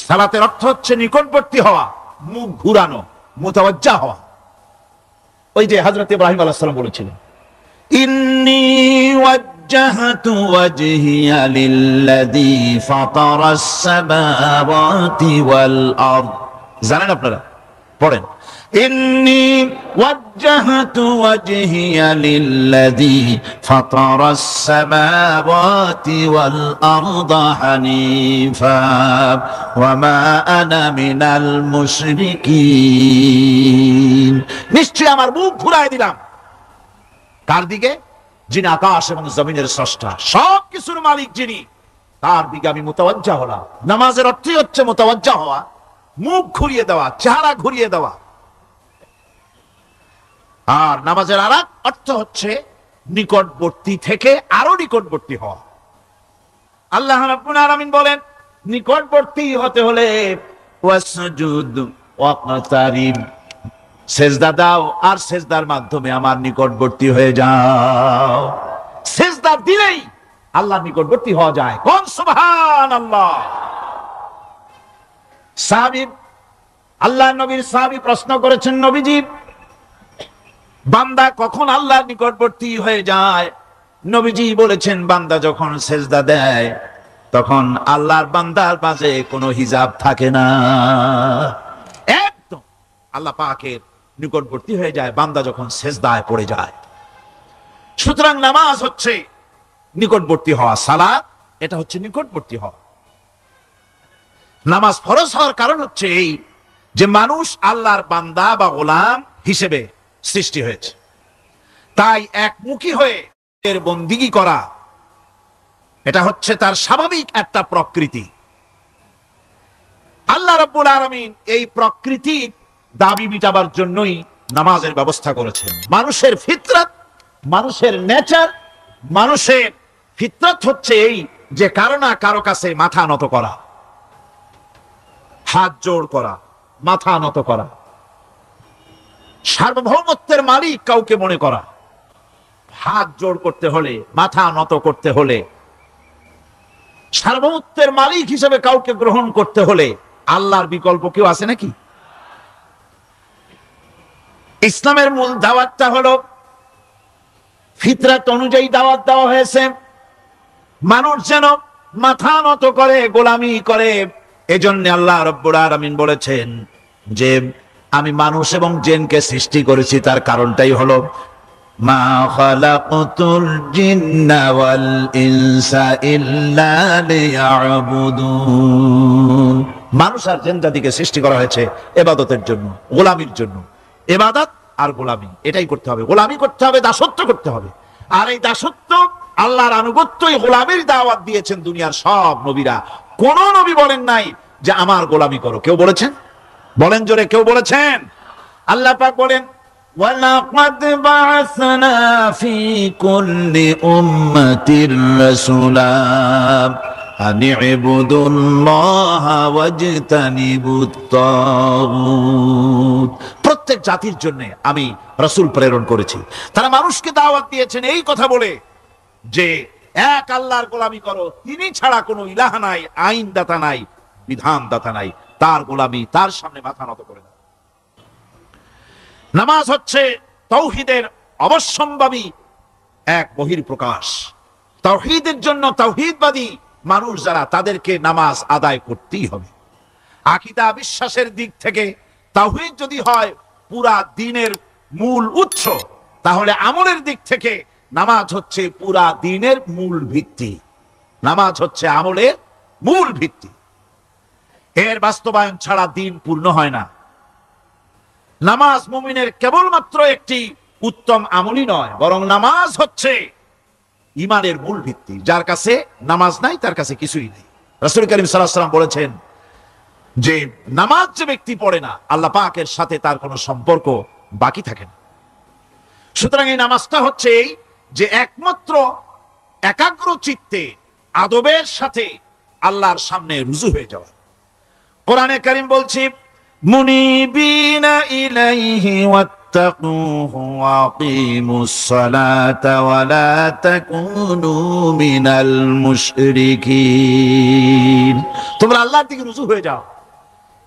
সালাতের অর্থ হচ্ছে নিকটবর্তী হওয়া, মুখ ঘুরানো, মুতাওয়াজ্জা হওয়া। ওই যে হযরত ইব্রাহিম আলাইহিস সালাম বলেছিলেন, ইন্নী ওয়াজ্জাহতু ওয়াজহিয়া লিল্লাযী ফাতারাস সামাওয়াতি ওয়াল আরদ। জানেন আপনারা? পড়েন, ইন্নী ওয়াজ্জাহতু ওয়াজহিয়া লিল্লাযী ফাতারাস সামাওয়াতি ওয়াল আরদা হানিফা ওয়া মা আনা মিনাল মুশরিকিন। নিশ্চয় আমার মুখ ঘুরায় দিলাম কার দিকে? যিনি আকাশ এবং জমিনের স্রষ্টা, সব কিছুর মালিক যিনি, তার দিকে আমি মুতাওয়াজ্জা হলাম। নামাজের অর্থই হচ্ছে মুতাওয়াজ্জা হওয়া, মুখ ঘুরিয়ে দেওয়া, চেহারা ঘুরিয়ে দেওয়া। আর নামাজের আরেক অর্থ হচ্ছে নিকটবর্তী থেকে আরো নিকটবর্তী হওয়া। আল্লাহ রাব্বুল আলামিন বলেন, নিকটবর্তী হতে হলে ওয়াসজুদ ওয়াকতারিব, সেজদা দাও আর সেজদার মাধ্যমে আমার নিকটবর্তী হয়ে যাও। সেজদা দিলেই আল্লাহর নিকটবর্তী হওয়া যায়। কোন সুবহানাল্লাহ। সাহাবী, আল্লাহর নবীর সাহাবী প্রশ্ন করেছেন, নবীজি, বান্দা কখন আল্লাহর নিকটবর্তী হয়ে যায়? নবীজি বলেছেন, বান্দা যখন সেজদা দেয় তখন আল্লাহর বান্দার মাঝে কোনো হিজাব থাকে না, একদম আল্লাহ পাকের নিকটবর্তী হয়ে যায় বান্দা যখন সেজদায় পড়ে যায়। সুতরাং নামাজ হচ্ছে নিকটবর্তী হওয়া, সালাত এটা হচ্ছে নিকটবর্তী হওয়া। নামাজ ফরজ হওয়ার কারণ হচ্ছে এই যে মানুষ আল্লাহর বান্দা বা গোলাম হিসেবে সৃষ্টি হয়েছে, তাই একমুখী হয়ে এর বন্দিগি করা এটা হচ্ছে তার স্বাভাবিক একটা প্রকৃতি। আল্লাহ রাব্বুল আলামিন এই প্রকৃতির দাবি মিটাবার জন্যই নামাজের ব্যবস্থা করেছেন। মানুষের ফিতরত, মানুষের নেচার, মানুষের ফিতরত হচ্ছে এই যে কারো না কারো কাছে মাথা নত করা, হাত জোড় করা, মাথা নত করা, সার্বভৌমত্বের মালিক কাউকে মনে করা। হাত জোড় করতে হলে, মাথা নত করতে হলে, সার্বভৌমত্বের মালিক হিসেবে কাউকে গ্রহণ করতে হলে আল্লাহর বিকল্প কেউ আছে নাকি? ইসলামের মূল দাওয়াতটা হলো ফিতরাত অনুযায়ী দাওয়াত দেওয়া হয়েছে, মানুষ যেন মাথা নত করে, গোলামি করে। এজন্য আল্লাহ রাব্বুল আলামিন বলেছেন যে আমি মানুষ এবং জিনকে সৃষ্টি করেছি, তার কারণটাই হলো মা খালাকতুল জিন্না ওয়াল ইনসা ইল্লা লিয়াবুদুন। মানুষ আর জিন জাতিকে সৃষ্টি করা হয়েছে ইবাদতের জন্য, গোলামির জন্য। ইবাদত আর গোলামি এটাই করতে হবে, গোলামি করতে হবে, দাসত্ব করতে হবে। আর এই দাসত্ব, আল্লাহর আনুগত্যই গোলামির দাওয়াত দিয়েছেন দুনিয়ার সব নবীরা। কোন নবী বলেন নাই যে আমার গোলামি করো। কেউ বলেছেন? বলেন জোরে, কেউ বলেছেন? আল্লাহ পাক বলেন, ওয়ালাকাদ বা'আসনা ফি কুল্লি উম্মাতির রাসূলা আন ইবুদুল্লাহা ওয়াজতানিবুত তাগুত। প্রত্যেক জাতির জন্য আমি রাসূল প্রেরণ করেছি, তারা মানুষকে দাওয়াত দিয়েছেন এই কথা বলে যে এক আল্লাহর গোলামি করো, তিনি ছাড়া কোনো ইলাহ নাই, আইনদাতা নাই, বিধানদাতা নাই, তার গোলামি, তার সামনে মাথা নত করে দাও। নামাজ হচ্ছে তাওহীদের অবশ্যম্ভাবী এক বহির্প্রকাশ। তাওহীদের জন্য তাওহীদবাদী মানুষ যারা, তাদেরকে নামাজ আদায় করতেই হবে। আকীদা বিশ্বাসের দিক থেকে তাওহীদ যদি হয় পুরা দ্বীনের মূল উৎস, তাহলে আমলের দিক থেকে নামাজ হচ্ছে পুরা দ্বীনের মূল ভিত্তি। নামাজ হচ্ছে আমলের মূল ভিত্তি, এর বাস্তবায়ন ছাড়া দ্বীন পূর্ণ হয় না। নামাজ মুমিনের কেবলমাত্র একটি উত্তম আমলই নয়, বরং নামাজ হচ্ছে ঈমানের মূল ভিত্তি। যার কাছে নামাজ নাই তার কাছে কিছুই নেই। রাসূল করিম সাল্লাল্লাহু আলাইহি ওয়াসাল্লাম বলেছেন যে নামাজ যে ব্যক্তি পড়ে না, আল্লাহ পাকের সাথে তার কোনো সম্পর্ক বাকি থাকে না। সুতরাং এই নামাজটা হচ্ছে এই যে একমাত্র একাগ্র চিত্তে আদবের সাথে আল্লাহর সামনে রুজু হয়ে যাওয়া। কোরআনে কারীম বলছে, মুনিবিনা ইলাইহি فاتقوه وأقيموا الصلاة ولا تكونوا من المشركين তোমরা আল্লাহর দিকে রুজু হয়ে যাও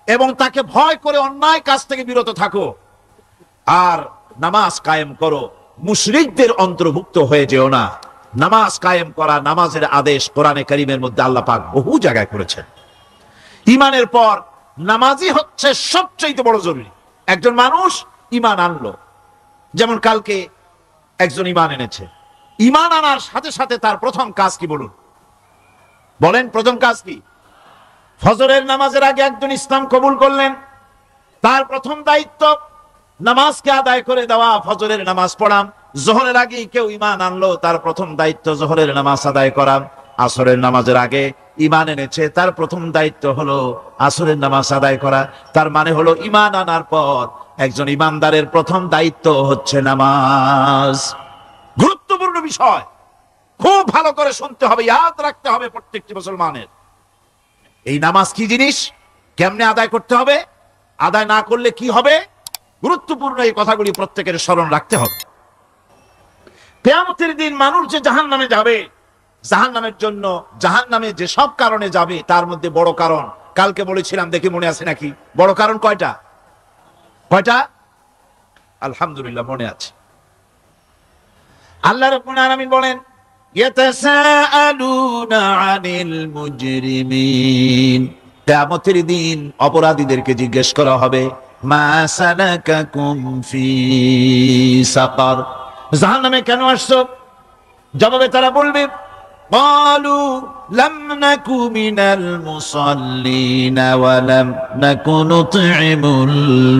এবং তাকে ভয় করে অন্যায় কাজ থেকে বিরত থাকো আর নামাজ কায়েম করো মুশরিকদের অন্তর্ভুক্ত হয়ে যেও না নামাজ কায়েম করা নামাজের আদেশ কোরআনে কারীমের মধ্যে আল্লাহ পাক বহু জায়গায় করেছেন ঈমানের পর নামাজই হচ্ছে সবচেয়ে বড় জরুরি একজন মানুষ ঈমান আনলো যেমন কালকে একজন ঈমান এনেছে ঈমান আনার সাথে সাথে তার প্রথম কাজ কি বলেন প্রথম কাজ কি ফজরের নামাজের আগে একজন ইসলাম কবুল করলেন তার প্রথম দায়িত্ব নামাজকে আদায় করে দেওয়া ফজরের নামাজ পড়া যোহরের আগে কেউ ঈমান আনলো তার প্রথম দায়িত্ব যোহরের নামাজ আদায় করা আসরের নামাজের আগে ঈমান এনেছে তার প্রথম দায়িত্ব হলো আসরের নামাজ আদায় করা তার মানে হলো ঈমান আনার পর একজন ঈমানদারের প্রথম দায়িত্ব হচ্ছে নামাজ গুরুত্বপূর্ণ বিষয় খুব ভালো করে শুনতে হবে ইয়াদ রাখতে হবে প্রত্যেকটি মুসলমানের এই নামাজ কি জিনিস কেমনে আদায় করতে হবে আদায় না করলে কি হবে গুরুত্বপূর্ণ এই কথাগুলি প্রত্যেকের স্মরণ রাখতে হবে কিয়ামতের দিন মানুষ যে জাহান্নামে যাবে জাহান্নামের জন্য জাহান্নামে যে সব কারণে যাবে তার মধ্যে বড় কারণ কালকে বলেছিলাম দেখি মনে আছে নাকি বড় কারণ কয়টা আলহামদুলিল্লাহ মনে আছে আল্লাহ রাব্বুল আলামিন বলেন ইয়াতাসাআলুনা আনিল মুজরিমিন কিয়ামতের দিন অপরাধীদেরকে জিজ্ঞেস করা হবে মা সালাকাকুম ফি সাকার জাহান্নামে কেন আসছো জবাবে তারা বলবে ক্বালু লাম নাকু মিনাল মুসাল্লিন ওয়া লাম নাকু নুতঈমুল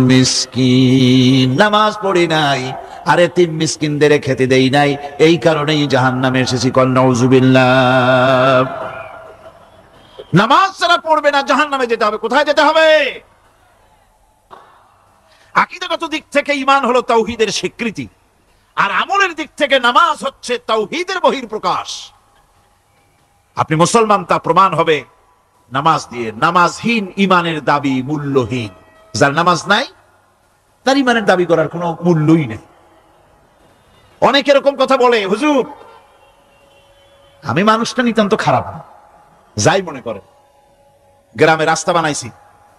মিসকিন নামাজ পড়ি নাই আর এতিম মিসকিনদের খেতে দেই নাই এই কারণেই জাহান্নামে এসেছি কল নাউযুবিল্লাহ নামাজ যারা পড়বে না জাহান্নামে যেতে হবে কোথায় যেতে হবে আকীদাগত দিক থেকে ঈমান হলো তাওহীদের স্বীকৃতি আর আমলের দিক থেকে নামাজ হচ্ছে তাওহীদের বহিঃপ্রকাশ আপনি মুসলমান তা প্রমাণ হবে নামাজ দিয়ে নামাজহীন ঈমানের দাবি মূল্যহীন যার নামাজ নাই তার ঈমানের দাবি করার কোনো মূল্যই নেই অনেক এরকম কথা বলে হুজুর আমি মানুষটা নিতান্ত খারাপ না যাই মনে করে গ্রামে রাস্তা বানাইছি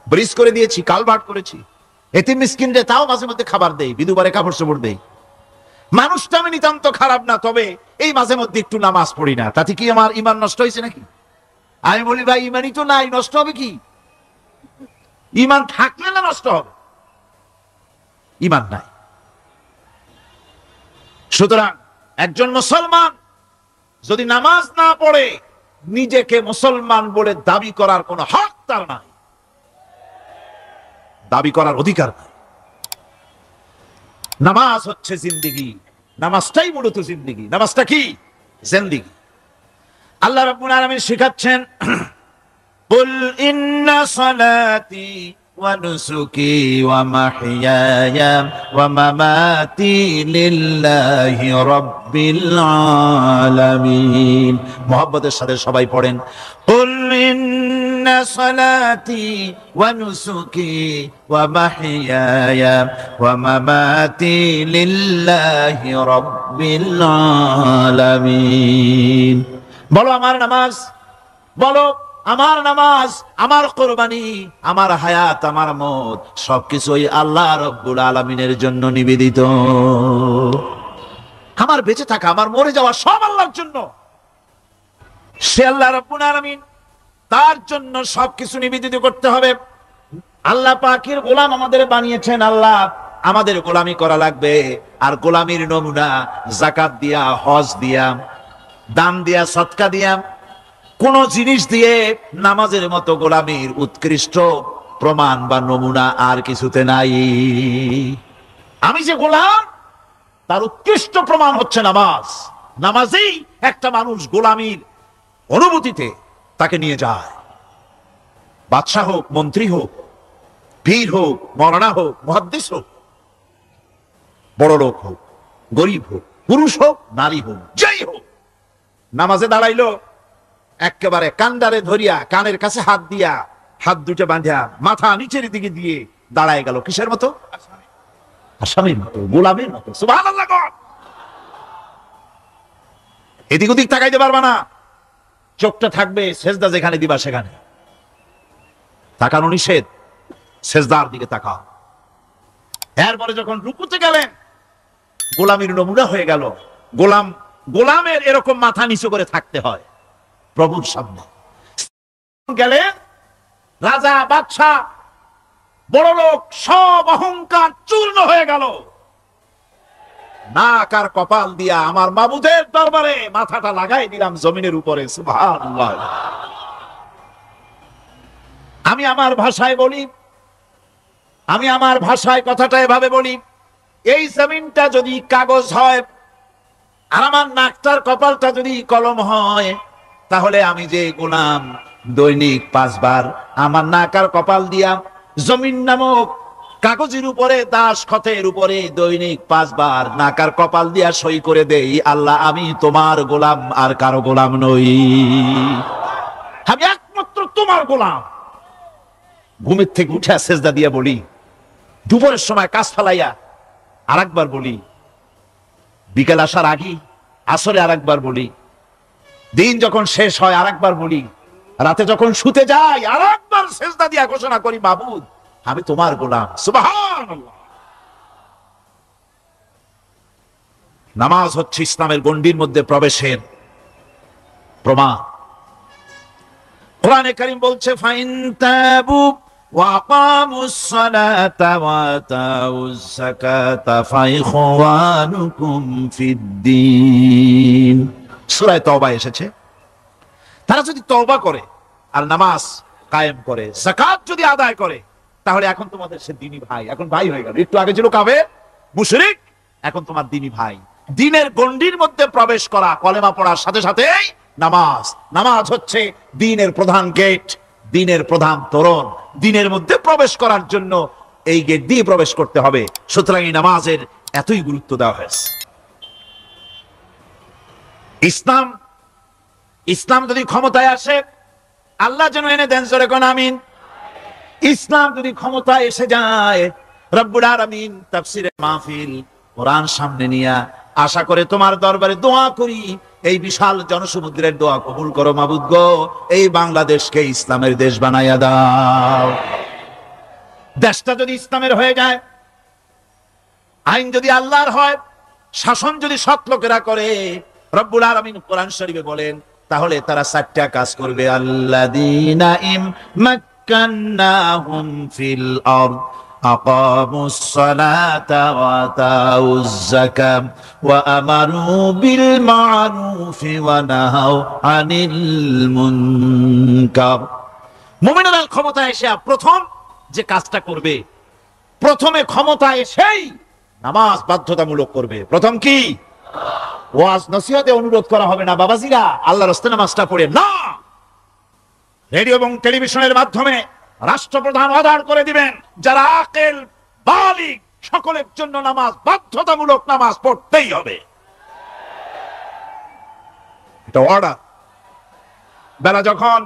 ব্রিজ করে দিয়েছি কালভার্ট করেছি এতিম মিসকিনদের তাও মাঝে মধ্যে খাবার দেই বিধবারে কাপড় চোপড় দেই মানুষটা আমি নিতান্ত খারাপ না তবে এই মাঝে মধ্যে একটু নামাজ পড়ি না তাতে কি আমার ঈমান নষ্ট হয়েছে নাকি আমি বলি ভাই ঈমানই তো নাই নষ্ট হবে কি ঈমান থাকলে না নষ্ট হবে ঈমান নাই সুতরাং একজন মুসলমান যদি নামাজ না পড়ে নিজেকে মুসলমান বলে দাবি করার কোনো হক তার নাই দাবি করার অধিকার নাই নামাজ হচ্ছে জিন্দেগি নামাজটাই মূলত জিন্দেগি নামাজটা কি জিন্দেগি আল্লাহ রাব্বুল আলামিন শিখাচ্ছেন কুল ইন্না সালাতি ওয়া নুসুকি ওয়া মাহইয়ায়া ওয়া মামাতি লিল্লাহি রাব্বিল আলামিন মুহাব্বতের সাথে সবাই পড়েন কুল ইন্না সালাতি ওয়া নুসুকি ওয়া মাহইয়ায়া ওয়া মামাতি লিল্লাহি রাব্বিল আলামিন বলো আমার নামাজ বলো আমার নামাজ আমার কুরবানি আমার হায়াত আমার মওত সবকিছুই আল্লাহ রাব্বুল আলামিনের জন্য নিবেদিত আমার বেঁচে থাকা আমার মরে যাওয়া সব আল্লাহর জন্য সে আল্লাহ রাব্বুল আলামিন তার জন্য সবকিছু নিবেদিত করতে হবে আল্লাহ পাকের গোলাম আমাদের বানিয়েছেন আল্লাহ আমাদের গোলামি করা লাগবে আর গোলামির নমুনা যাকাত দিয়া হজ দিয়া দান দিয়া সদকা দিয়া কোন জিনিস দিয়ে নামাজের মতো গোলামির উৎকৃষ্ট প্রমাণ বা নমুনা আর কিছুতে নাই আমি যে গোলাম তার উৎকৃষ্ট প্রমাণ হচ্ছে নামাজ নামাজেই একটা মানুষ গোলামির অনুভূতিতে তাকে নিয়ে যায় বাদশাহ হোক মন্ত্রী হোক পীর হোক মওলানা হোক মুহাদ্দিস হোক বড় লোক হোক গরিব হোক পুরুষ হোক নারী হোক যেই হোক নামাজে দাঁড়াইলো একেবারে কান্ডারে ধরিয়া কানের কাছে হাত দিয়া হাত দুটো বাঁধিয়া মাথা নিচের দিকে দিয়ে দাঁড়ায় গেল কিসের মতো আসামির মতো, গোলামের মতো। সুবহানাল্লাহ। এদিক ওদিক তাকাইতে পারবা না, চোখটা থাকবে সেজদা যেখানে দিবা সেখানে। তাকানো নিষেধ, সেজদার দিকে তাকাও। এরপরে যখন রুকুতে গেলেন, গোলামের নমুনা হয়ে গেল। গোলামের এরকম মাথা নিচু করে থাকতে হয় প্রভুর সামনে। গেলেন রাজা, বাদশাহ, বড় লোক, সব অহংকার চূর্ণ হয়ে গেল। নাক আর কপাল দিয়া আমার মাবুদের দরবারে মাথাটা লাগাই দিলাম জমিনের উপরে। সুবহানাল্লাহ। আমি আমার ভাষায় বলি, আমি আমার ভাষায় কথাটা এভাবে বলি, এই জমিনটা যদি কাগজ হয় আর আমার নাকটার কপালটা যদি কলম হয়, তাহলে আমি যে গোলাম দৈনিক 5 বার আমার নাক আর কপাল দিয়া জমিন নামক কাগজের উপরে, দাস খতের উপরে দৈনিক 5 বার নাক আর কপাল দিয়া সই করে দেই, আল্লাহ আমি তোমার গোলাম, আর কারো গোলাম নই, আমি একমাত্র তোমার গোলাম। ঘুমের থেকে উঠে সেজদা দিয়া বলি, দুপুরের সময় কাজ ফালাইয়া আরেকবার বলি, বিকেল আসার আগে আসরে আরেকবার বলি, দিন যখন শেষ হয় আরেকবার বলি, রাতে যখন শুতে যাই আরেকবার সেজদা দিয়া ঘোষণা করি, মাবুদ আমি তোমার গোলাম। সুবহানাল্লাহ। নামাজ হচ্ছে ইসলামের গণ্ডির মধ্যে প্রবেশের প্রমাণ। কোরআনে কারীম বলছে, ফাইন তাবু ওয়া আকামুস সালাতা ওয়া আতাউজ যাকাতা ফাইখওয়ানুকুম ফিদ্দীন। সূরা তওবা এসেছে। তারা যদি তওবা করে আর নামাজ কায়েম করে, যাকাত যদি আদায় করে, তাহলে এখন তোমাদের সে দ্বীনি ভাই, এখন ভাই হয়ে গেল। একটু আগে ছিল কাফের মুশরিক, এখন তোমার দ্বীনি ভাই। দ্বীনের গণ্ডির মধ্যে প্রবেশ করা, কলেমা পড়ার সাথে সাথেই নামাজ। নামাজ হচ্ছে দ্বীনের প্রধান গেট, দ্বীনের প্রধান তোরণ। দ্বীনের মধ্যে প্রবেশ করার জন্য এই গেট দিয়ে প্রবেশ করতে হবে। সুতরাং এই নামাজের এতই গুরুত্ব দেওয়া হয়েছে। ইসলাম যদি ক্ষমতায় আসে, আল্লাহ যেন এনে দেন, জোরে কোন আমিন। ইসলাম যদি ক্ষমতায় এসে যায়, রব্বুল আলামিন তাফসীরে মাহফিল কোরআন সামনে নিয়া আশা করে তোমার দরবারে দোয়া করি, এই বিশাল জনসমুদ্রের দোয়া কবুল করো মাবুদ গো, এই বাংলাদেশকে ইসলামের দেশ বানাইয়া দাও। দেশটা যদি ইসলামের হয়ে যায়, আইন যদি আল্লাহর হয়, শাসন যদি সৎ লোকেরা করে, রব্বুল আলামিন কোরআন শরীফে বলেন, তাহলে তারা 4টা কাজ করবে। আল্লাযীনা ইম্মাক্কান্নাহুম ফিল আরদ আকামুস সালাতা ওয়া আতাউজ যাকাত ওয়া আমারু বিল মা'রুফি ওয়া নাহাউ আনিল মুনকার। মুমিনরা ক্ষমতায় এসে প্রথম যে কাজটা করবে, প্রথমে ক্ষমতা এসেই নামাজ বাধ্যতামূলক করবে। প্রথম কি? ওয়াজ নসিহতে অনুরোধ করা হবে না, বাবাজিরা আল্লাহর রাস্তায় নামাজটা পড়ে না। রেডিও এবং টেলিভিশনের মাধ্যমে রাষ্ট্রপ্রধান অর্ডার করে দিবেন, যারা আকেল বালিগ সকলের জন্য নামাজ বাধ্যতামূলক, নামাজ পড়তেই হবে। এটা অর্ডার। বেলা যখন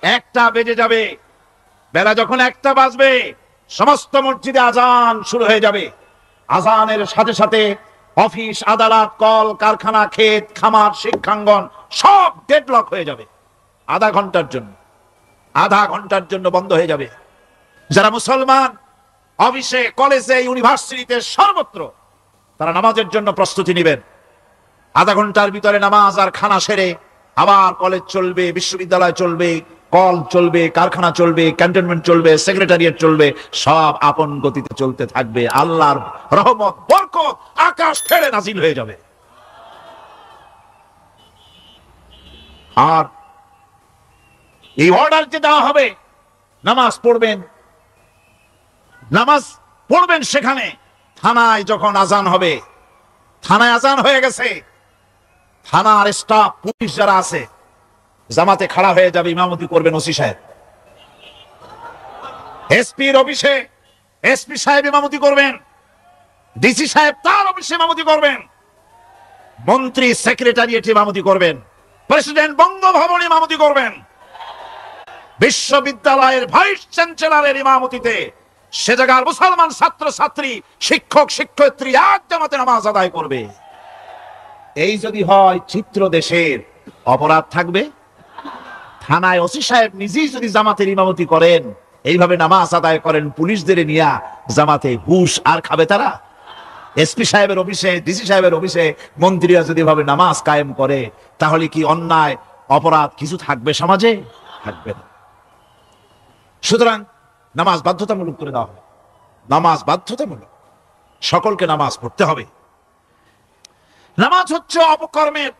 1টা বেজে যাবে, বেলা যখন 1টা বাজবে, সমস্ত মসজিদে আজান শুরু হয়ে যাবে। আজানের সাথে সাথে অফিস, আদালত, কল কারখানা, ক্ষেত খামার, শিক্ষাঙ্গন সব ডেডলক হয়ে যাবে। আধা ঘন্টার জন্য বন্ধ হয়ে যাবে। যারা মুসলমান অফিসে, কলেজে, ইউনিভার্সিটিতে, সর্বত্র তারা নামাজের জন্য প্রস্তুতি নেবেন। আধা ঘন্টার ভিতরে নামাজ আর খানা সেরে আবার কলেজ চলবে, বিশ্ববিদ্যালয় চলবে, কল চলবে, কারখানা চলবে, ক্যান্টনমেন্ট চলবে, সেক্রেটারিয়েট চলবে, সব আপন গতিতে চলতে থাকবে। আল্লাহর রহমত, বরকত আকাশ ছেড়ে নাজিল হয়ে যাবে। আর এই অর্ডার যে দেওয়া হবে, নামাজ পড়বেন সেখানে। থানায় যখন আজান হবে, থানায় আজান হয়ে গেছে, থানার স্টাফ, পুলিশ যারা আছে জামাতে খাড়া হয়ে যাবে, ইমামতি করবেন ওসি সাহেব। এসপির অফিসে এসপি সাহেব ইমামতি করবেন, ডিসি সাহেব তার অফিসে ইমামতি করবেন, মন্ত্রী সেক্রেটারিয়েট ইমামতি করবেন, প্রেসিডেন্ট বঙ্গভবন ইমামতি করবেন, বিশ্ববিদ্যালয়ের ভাইস চ্যান্সেলরের ইমামতিতে সে জায়গার মুসলমান ছাত্র ছাত্রী, শিক্ষক শিক্ষয়িত্রী এক জামাতে নামাজ আদায় করবে। এই যদি হয় চিত্র দেশের, অপরাধ থাকবে? থানায় ওসি সাহেব নিজেই যদি জামাতের ইমামতি করেন, এইভাবে নামাজ আদায় করেন পুলিশদের নিয়ে জামাতে, হুশ আর খাবে তারা? এসপি সাহেবের অফিসে, ডিসি সাহেবের অফিসে মন্ত্রীরা যদি এভাবে নামাজ কায়েম করে, তাহলে কি অন্যায় অপরাধ কিছু থাকবে সমাজে? থাকবে না। সুতরাং নামাজ বাধ্যতামূলক করে দেওয়া হবে। নামাজ বাধ্যতামূলক, সকলকে নামাজ পড়তে হবে। নামাজ হচ্ছে অপকর্মের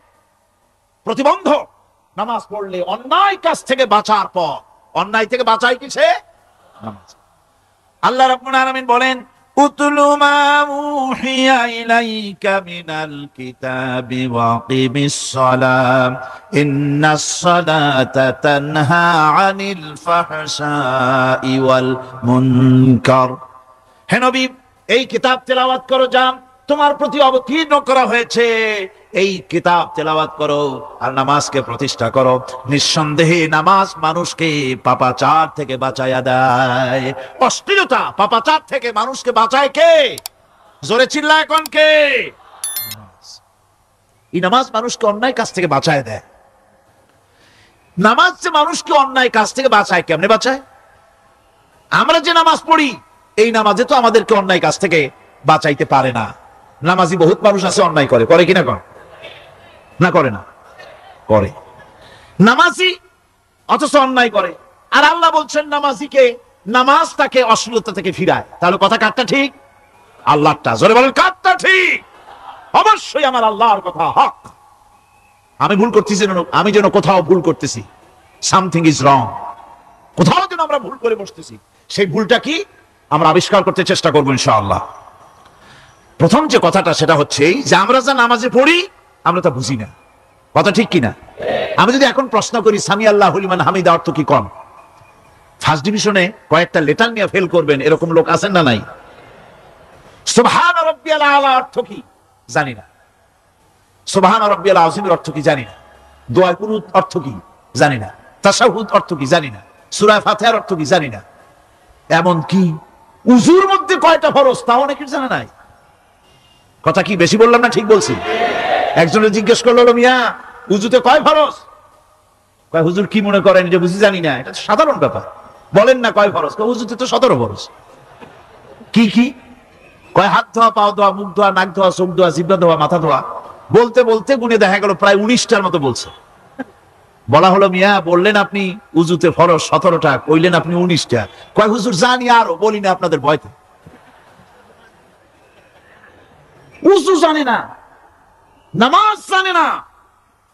প্রতিবন্ধক। নামাজ পড়লে অন্যায় কাজ থেকে বাঁচার পর, অন্যায় থেকে বাঁচায় কিসে? নামাজ। আল্লাহ রাব্বুল আলামিন বলেন, উতলু মা উহিয়া ইলাইকা মিনাল কিতাবি ওয়াকিমিস সালাম ইন্নাস সালাতা তানহা আনিল ফাহশাই ওয়াল মুনকার। হে নবী, এই কিতাব তেলাওয়াত করো, যা তোমার প্রতি অবতীর্ণ করা হয়েছে, এই কিতাব তেলাওয়াত করো আর নামাজকে প্রতিষ্ঠা করো। নিঃসন্দেহে নামাজ মানুষকে পাপাচার থেকে বাঁচায়া দেয়। অশ্লীলতা, পাপাচার থেকে মানুষকে বাঁচায় কে? জোরে চিল্লায় এখন কে? এই নামাজ মানুষকে অন্যায় কাজ থেকে বাঁচায় দেয়। নামাজ যে মানুষকে অন্যায় কাজ থেকে বাঁচায়, কেমনে বাঁচায়? আমরা যে নামাজ পড়ি, এই নামাজে তো আমাদেরকে অন্যায় কাজ থেকে বাঁচাইতে পারে না। নামাজি বহুত মানুষ আছে অন্যায় করে, করে কিনা? কর না, করে না? করে। নামাজি অথচ অন্যায় করে। আর আল্লাহ বলছেন নামাজিকে, নামাজ তাকে অশ্লীলতা থেকে ফিরায়। তাহলে কথা কারটা ঠিক? আল্লাহরটা। জোরে বলেন, কারটা ঠিক? অবশ্যই আমার আল্লাহর কথা হক। আমি ভুল করতেছি, আমি যেন কোথাও ভুল করতেছি, সামথিং ইজ রং, কোথাও যেন আমরা ভুল করে বসতেছি, সেই ভুলটা কি আমরা আবিষ্কার করতে চেষ্টা করবো ইনশাআল্লাহ। প্রথম যে কথাটা সেটা হচ্ছে যে আমরা যা নামাজে পড়ি আমরা তা বুঝি না। কথা ঠিক কিনা? আমি যদি এখন প্রশ্ন করি সামি আল্লাহু লিমান হামিদা অর্থ কি, কম ফার্স্ট ডিভিশনে কয়েকটা লেটার নিয়ে ফেল করবেন, এরকম লোক আছেন না নাই? সুবহান রাব্বিয়াল আলা অর্থ কি জানি না, সুবহান রাব্বিয়াল আযীমের অর্থ কি জানি না, দোয়া কুনুত অর্থ কি জানি না, তাশাহুদ অর্থ কি জানি না, সূরা ফাতিহার অর্থ কি জানি না। এমন কি উযুর মধ্যে কয়টা ফরজ তাও অনেকের জানা নাই। কথা কি বেশি বললাম না ঠিক বলছি? একজনে জিজ্ঞেস করলো, মিয়া উযুতে কয় ফরজ? কয় হুজুর কি মনে করেন যে বুঝি জানি না? এটা সাধারণ ব্যাপার, বলেন না কয় ফরজ? কয় উযুতে তো 17 ফরজ। কি কি? কয় হাত ধোয়া, পাও ধোয়া, মুখ ধোয়া, নাক ধোয়া, চোখ ধোয়া, জিহ্বা ধোয়া, মাথা ধোয়া। বলতে বলতে গুনে দেখা গেল প্রায় 19টার মতো বলছে। বলা হলো, মিয়া বললেন আপনি উযুতে ফরজ 17টা, কইলেন আপনি 19টা। কয় হুজুর জানি, আরো বলি না আপনাদের ভয়তে। উযু জানে না, নামাজ জানে না,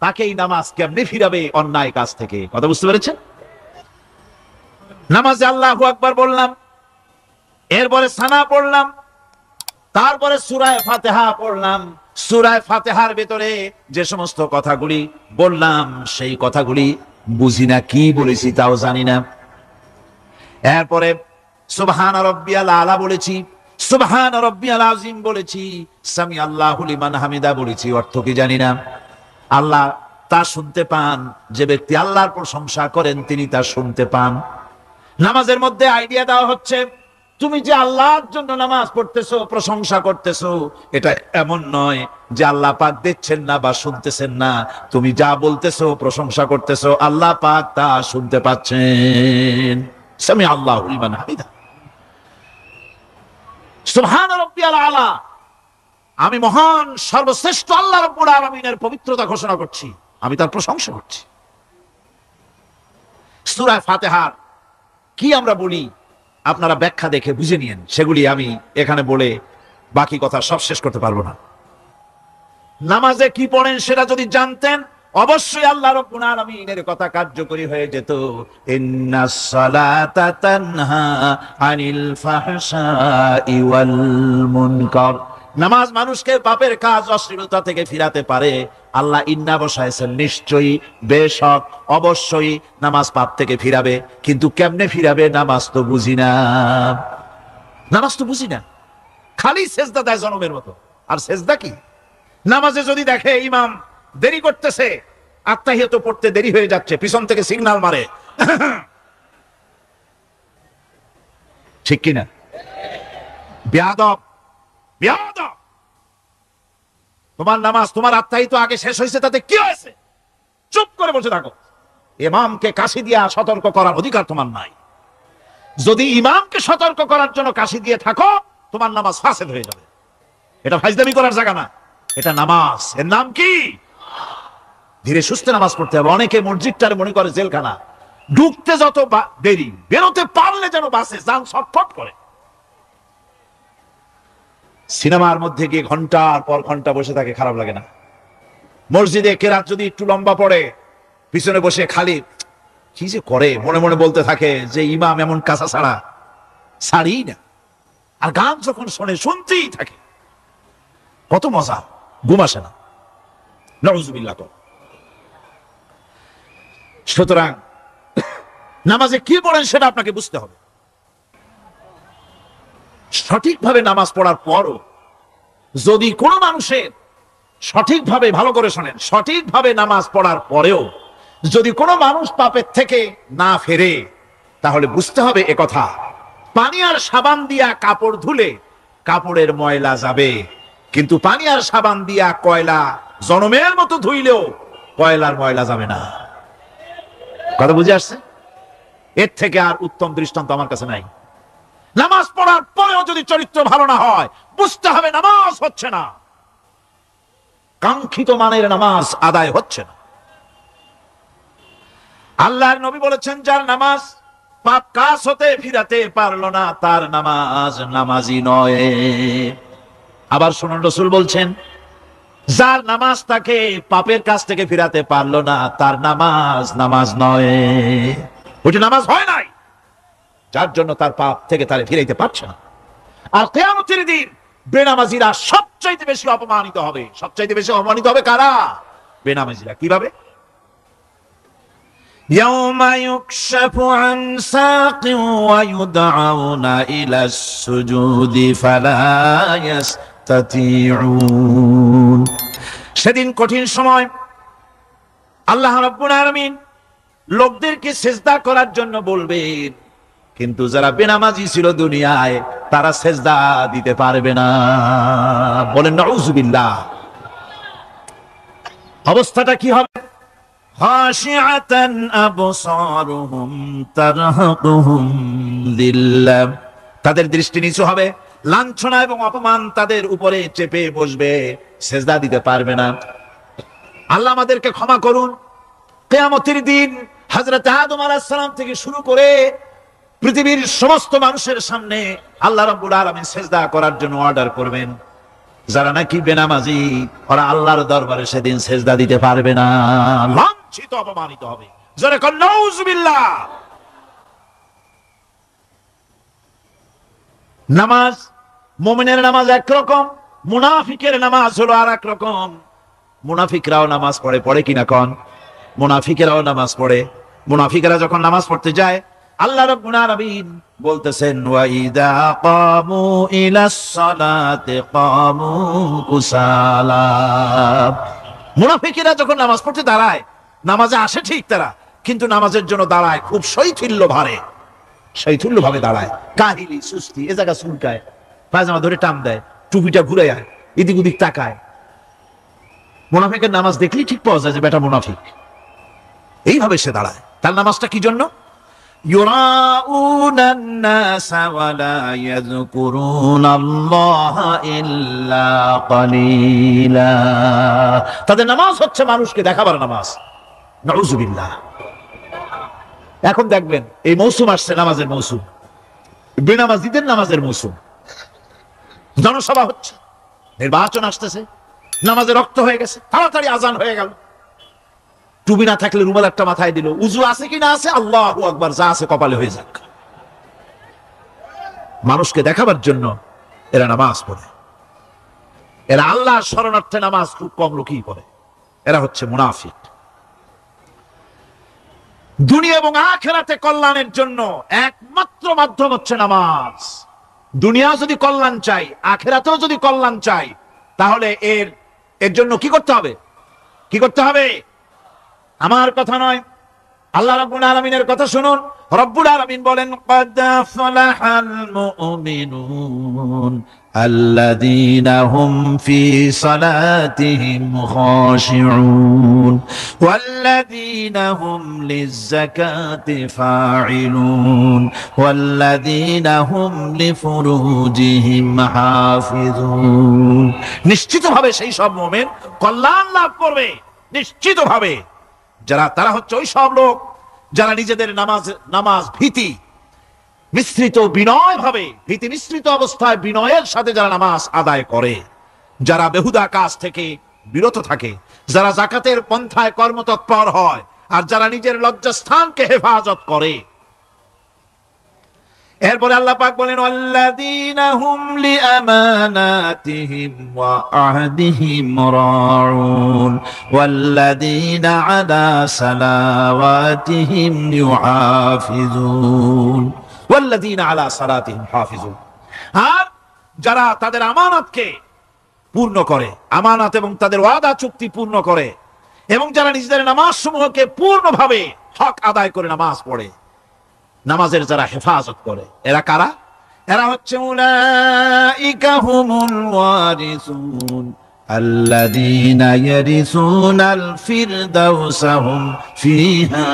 তাকে এই নামাজ কেমনে ফিরাবে অন্যায় কাজ থেকে? কথা বুঝতে পেরেছেন? নামাজে আল্লাহু আকবার বললাম, এরপরে সানা পড়লাম, তারপরে সূরা ফাতিহা পড়লাম। সূরা ফাতিহার ভিতরে যে সমস্ত কথাগুলি বললাম, সেই কথাগুলি বুঝি না, কি বলেছি তাও জানি না। এরপরে সুবহান রাব্বিয়াল আলা বলেছি, সুবহান রাব্বিয়াল আযীম বলেছি, সামি আল্লাহু লিমান হামিদা বলেছি, অর্থ কি জানি না। আল্লাহ তা শুনতে পান, যে ব্যক্তি আল্লাহর প্রশংসা করেন তিনি তা শুনতে পান। নামাজের মধ্যে আইডিয়া দেওয়া হচ্ছে, তুমি যে আল্লাহর জন্য নামাজ পড়তেছো, প্রশংসা করতেছো, এটা এমন নয় যে আল্লাহ পাক দেখছেন না বা শুনতেছেন না। তুমি যা বলতেছো, প্রশংসা করতেছো, আল্লাহ পাক তা শুনতে পাচ্ছেন। সামি আল্লাহু লিমান হামিদা, সুবহান রাব্বিয়াল আলা, আমি মহান সর্বশ্রেষ্ঠ আল্লাহ রাব্বুল আলামিনের পবিত্রতা ঘোষণা করছি, আমি তার প্রশংসা করছি। সূরা ফাতিহার কি আমরা বলি আপনারা ব্যাখ্যা দেখে বুঝে নিয়েন, সেগুলি আমি এখানে বলে বাকি কথা সব শেষ করতে পারবো না। নামাজে কি পড়েন সেটা যদি জানতেন, অবশ্যই আল্লাহ রাব্বুল আলামিনের কথা কার্যকরী হয়ে যেত। ইন্নাস সালাতা তানহা আনিল ফাহশাই ওয়াল মুনকার। নামাজ মানুষকে পাপের কাজ, অশ্লীলতা থেকে ফিরাতে পারে। আল্লাহ ইন্না বসাইছেন, নিশ্চয়ই, বেশক, অবশ্যই নামাজ পাপ থেকে ফিরাবে। কিন্তু কেমনে ফিরাবে নামাজ তো বুঝি না, নামাজ তো বুঝি না। খালি সেজদা দেয় জনমের মতো। আর সেজদা কি? নামাজে যদি দেখে ইমাম দেরি করতেছে, আত্তাহিয়াত পড়তে দেরি হয়ে যাচ্ছে, পিছন থেকে সিগন্যাল মারে, ঠিক কিনা? বেয়াদব, বেয়াদব। তোমার নামাজ, তোমার আত্মাই তো আগে শেষ হয়েছে, তাতে কি হয়েছে? চুপ করে বসে থাকো। ইমামকে কাশি দিয়া সতর্ক করার অধিকার তোমার নাই। যদি ইমামকে সতর্ক করার জন্য কাশি দিয়ে থাকো, তোমার নামাজ ফাসেদ হয়ে যাবে। এটা ফাজলামি করার জায়গা না, এটা নামাজ। এর নাম কি? ধীরে সুস্থে নামাজ পড়তে হবে। অনেকে মসজিদটার মনে করে জেলখানা, ঢুকতে যত দেরি, বেরোতে পারলে যেন বাসে যান ছটফট করে। সিনেমার মধ্যে গিয়ে ঘন্টার পর ঘন্টা বসে থাকে, খারাপ লাগে না? মসজিদে কেরাত যদি একটু লম্বা পড়ে, পিছনে বসে খালি কি যে করে মনে মনে বলতে থাকে যে ইমাম এমন কাঁচা ছাড়া ছাড়ি না। আর গান যখন শোনে শুনতেই থাকে, কত মজা, ঘুম আসে না। নাউযুবিল্লাহ। সুতরাং নামাজে কি পড়েন সেটা আপনাকে বুঝতে হবে। সঠিকভাবে নামাজ পড়ার পরও যদি কোনো মানুষের সঠিকভাবে, ভালো করে শোনেন, সঠিকভাবে নামাজ পড়ার পরেও যদি কোনো মানুষ পাপের থেকে না ফেরে, তাহলে বুঝতে হবে একথা, পানি আর সাবান দিয়া কাপড় ধুলে কাপড়ের ময়লা যাবে, কিন্তু পানি আর সাবান দিয়া কয়লা জনমের মতো ধুইলেও কয়লার ময়লা যাবে না। কথা বুঝে আসছে? এর থেকে আর উত্তম দৃষ্টান্ত আমার কাছে নাই। নামাজ পড়ার পরেও যদি চরিত্র ভালো না হয়, বুঝতে হবে নামাজ হচ্ছে না, কাঙ্ক্ষিত মানের নামাজ আদায় হচ্ছে না। আল্লাহর নবী বলেছেন, যার নামাজ পাপ কাজ হতে ফিরাতে পারলো না, তার নামাজ নামাজি নয়। আবার শুনুন, রাসূল বলছেন, যার নামাজ তাকে পাপের কাছ থেকে ফিরাতে পারলো না, তার নামাজ নামাজ নয়। ওইটা নামাজ হয় নাই, যার জন্য তার পাপ থেকে তারে ফিরাইতে পারছে না। আর কিয়ামতের দিন বেনামাজিরা সবচাইতে বেশি অপমানিত হবে। সবচাইতে বেশি অপমানিত হবে কারা? বেনামাজিরা। কিভাবে? ইয়াউমা ইউকশাফু আন সাকিন ওয়া ইউদআউনা ইলা সুজুদি ফালা ইয়াস্তাতিউন। সেদিন কঠিন সময়, আল্লাহ রাব্বুল আলামিন লোকদেরকে সিজদা করার জন্য বলবেন, কিন্তু যারা বেনামাজি ছিল দুনিয়ায়, তারা সিজদা দিতে পারবে না। বলেন নাউযুবিল্লাহ। অবস্থাটা কি হবে? খাশিআতান আবসারুহুম তারহাকুহুম যিল্লাহ। তাদের দৃষ্টি নিচু হবে, লাঞ্ছনা এবং অপমান তাদের উপরে চেপে বসবে, সিজদা দিতে পারবে না। আল্লাহ আমাদেরকে ক্ষমা করুন। কিয়ামতের দিন হযরত আদম আলাইহিস সালাম থেকে শুরু করে পৃথিবীর সমস্ত মানুষের সামনে আল্লাহ রাব্বুল আলামিন সিজদা করার জন্য অর্ডার করবেন। যারা নাকি বেনামাজি, ওরা আল্লাহর দরবারে সেদিন সিজদা দিতে পারবে না, লাঞ্ছিত অপমানিত হবে। জোরে কোন নাউযুবিল্লাহ। নামাজ, মুমিনের নামাজ একরকম, মুনাফিকের নামাজ হলো আর এক রকম। মুনাফিকরাও নামাজ পড়ে, পড়ে কিনা কোন? মুনাফিকেরাও নামাজ পড়ে। মুনাফিকেরা যখন নামাজ পড়তে যায়, আল্লাহ রাব্বুল আলামিন বলতেছেন, ওয়া ইযা কামু ইলাস সালাতি কামু কুসালা। মুনাফিকেরা যখন নামাজ পড়তে দাঁড়ায়, নামাজে আসে ঠিক তারা, কিন্তু নামাজের জন্য দাঁড়ায় খুব শৈথিল্য ভারে, শৈথিল্য ভাবে দাঁড়ায়, কাহিলি সুস্তি, এ জায়গা চুলকায়, পায়জামা ধরে টান দেয়, টুপিটা ঘুরে যায়, এদিক ওদিক তাকায়। মুনাফিকের নামাজ দেখলেই ঠিক পাওয়া যায় যে বেটা মুনাফিক। এইভাবে সে দাঁড়ায়। তার নামাজটা কি জন্য? ইউরাউনান নাসা ওয়া লা ইয়াযকুরুনাল্লাহা ইল্লা কালিলা। তাদের নামাজ হচ্ছে মানুষকে দেখাবার নামাজ। নাউযুবিল্লাহ। এখন দেখবেন এই মৌসুম আসছে, নামাজের মৌসুম, বেনামাজিদের নামাজের মৌসুম। জনসভা হচ্ছে, নির্বাচন আসতেছে, নামাজে রক্ত হয়ে গেছে, তাড়াতাড়ি আজান হয়ে গেল, টুপি না থাকলে রুমাল একটা মাথায় দিল, উজু আছে কি না আছে, আল্লাহু আকবার, যা আছে কপালে হয়ে যাক। মানুষকে দেখাবার জন্য এরা নামাজ পড়ে। এরা আল্লাহর শরণার্থে নামাজ খুব কম লোকই পড়ে। এরা হচ্ছে মুনাফিক। দুনিয়া এবং আখিরাতে কল্যাণের জন্য একমাত্র মাধ্যম হচ্ছে নামাজ। দুনিয়া যদি কল্যাণ চাই, আখিরাতেও যদি কল্যাণ চাই, তাহলে এর জন্য কি করতে হবে? কি করতে হবে? আমার কথা নয়, আল্লাহ রাব্বুল আলামিনের কথা শুনুন। রব্বুল আলামিন বলেন, ক্বাদ আফলাহাল মুমিনুন আল্লাযীনা হুম ফি সালাতিহিম খাশিউন ওয়াল্লাযীনা হুম লিয-যাকাতি ফাঈলুন ওয়াল্লাযীনা হুম লিফুরুজিহিম হাফিজুন। নিশ্চিতভাবে সেই সব মুমিন কল্যাণ লাভ করবে, নিশ্চিতভাবে। তারা হচ্ছে ওই সব লোক যারা নিজেদের নামাজ ভীতি মিশ্রিত বিনয় ভাবে, ভীতি মিশ্রিত অবস্থায় বিনয়ের সাথে যারা নামাজ আদায় করে, যারা বেহুদা কাজ থেকে বিরত থাকে, যারা যাকাতের পন্থায় কর্মতৎপর হয়, আর যারা নিজের লজ্জাস্থানকে হেফাজত করে। এরপরে আল্লাহ পাক বলেন, ওয়াল্লাযীনা হুম লিআমানাতিহিম ওয়া আহদিহিম রাউন ওয়াল্লাযীনা আলা সালাওয়াতিহিম ইউহাফিজুন ওয়াল্লাযীনা আলা সালাতিহিম হাফিজুন। আর যারা তাদের আমানতকে পূর্ণ করে, আমানত এবং তাদের ওয়াদা চুক্তি পূর্ণ করে, এবং যারা নিজেদের নামাজ সমূহকে পূর্ণভাবে হক আদায় করে নামাজ পড়ে, নামাজের যারা হেফাজত করে, এরা কারা? এরা হচ্ছে উলাইকা হুমুল ওয়ারিসুন আল্লাযীনা ইয়ারিসুনাল ফিরদাউসা হুম ফিহা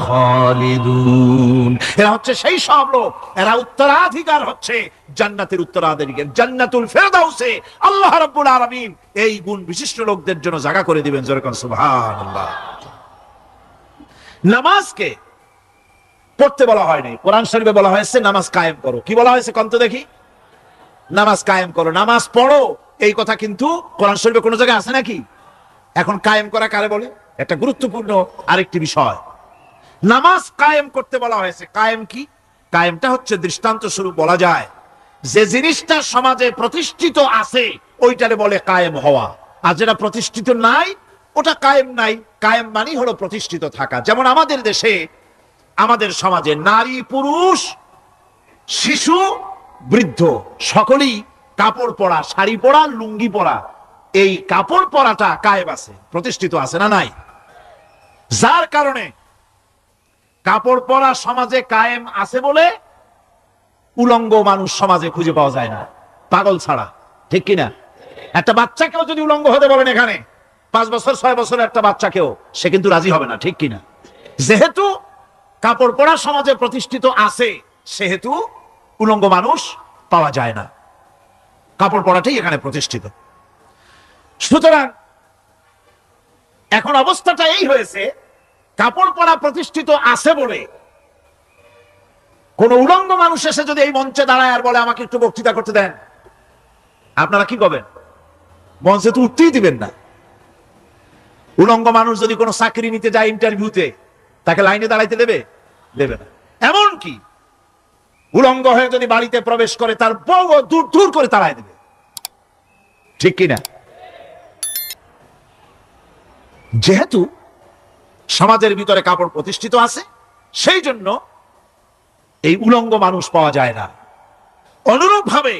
খালিদুন। এরা হচ্ছে সেই সব লোক, এরা উত্তরাধিকার হচ্ছে জান্নাতের উত্তরাধিকার, জান্নাতুল ফিরদাউসে আল্লাহ রাব্বুল আলামিন এই গুণ বিশিষ্ট লোকদের জন্য জায়গা করে দিবেন। জোরে কোন সুবহানাল্লাহ। নামাজকে পড়তে বলা হয়নি, কোরআন শরীফে বলা হয়েছে নামাজ কায়েম করো। কি বলা হয়েছে কন্ত দেখি? নামাজ কায়েম করো, নামাজ পড়ো। এই কথা কিন্তু কোরআন শরীফে কোনো জায়গায় আছে নাকি? এখন কায়েম করা কারে বলে? একটা গুরুত্বপূর্ণ আরেকটি বিষয়, নামাজ কায়েম করতে বলা হয়েছে। কায়েম কি? কায়েমটা হচ্ছে দৃষ্টান্ত স্বরূপ বলা যায় যে জিনিসটা সমাজে প্রতিষ্ঠিত আছে ওইটারে বলে কায়েম হওয়া, আর যেটা প্রতিষ্ঠিত নাই ওটা কায়েম নাই। কায়েম মানে হলো প্রতিষ্ঠিত থাকা। যেমন আমাদের দেশে, আমাদের সমাজে নারী পুরুষ শিশু বৃদ্ধ সকলেই কাপড় পরা, শাড়ি পরা, লুঙ্গি পরা, এই কাপড় পরাটা কায়েম আছে, প্রতিষ্ঠিত আছে না নাই? যার কারণে কাপড় পরা সমাজে কায়েম আছে বলে উলঙ্গ মানুষ সমাজে খুঁজে পাওয়া যায় না, পাগল ছাড়া। ঠিক কিনা? একটা বাচ্চাকেও যদি উলঙ্গ হতে বলেন এখানে, 5 বছর 6 বছরের একটা বাচ্চাকেও, সে কিন্তু রাজি হবে না। ঠিক কিনা? যেহেতু কাপড় পরা সমাজে প্রতিষ্ঠিত আছে সেহেতু উলঙ্গ মানুষ পাওয়া যায় না, কাপড় পরাটাই এখানে প্রতিষ্ঠিত। সুতরাং এখন অবস্থাটা এই হয়েছে, কাপড় পরা প্রতিষ্ঠিত আছে বলে কোন উলঙ্গ মানুষ এসে যদি এই মঞ্চে দাঁড়ায় আর বলে আমাকে একটু বক্তৃতা করতে দেন, আপনারা কি করবেন? মঞ্চে তো উঠতেই দিবেন না। উলঙ্গ মানুষ যদি কোনো চাকরি নিতে যায় ইন্টারভিউতে, তাকে লাইনে দাঁড়াইতে দেবে? দেবে না। এমনকি উলঙ্গ হয়ে যদি বাড়িতে প্রবেশ করে তার বউ দূর দূর করে তাড়াই দেবে। ঠিক কিনা? যেহেতু সমাজের ভিতরে কাপড় প্রতিষ্ঠিত আছে সেই জন্য এই উলঙ্গ মানুষ পাওয়া যায় না। অনুরূপ ভাবে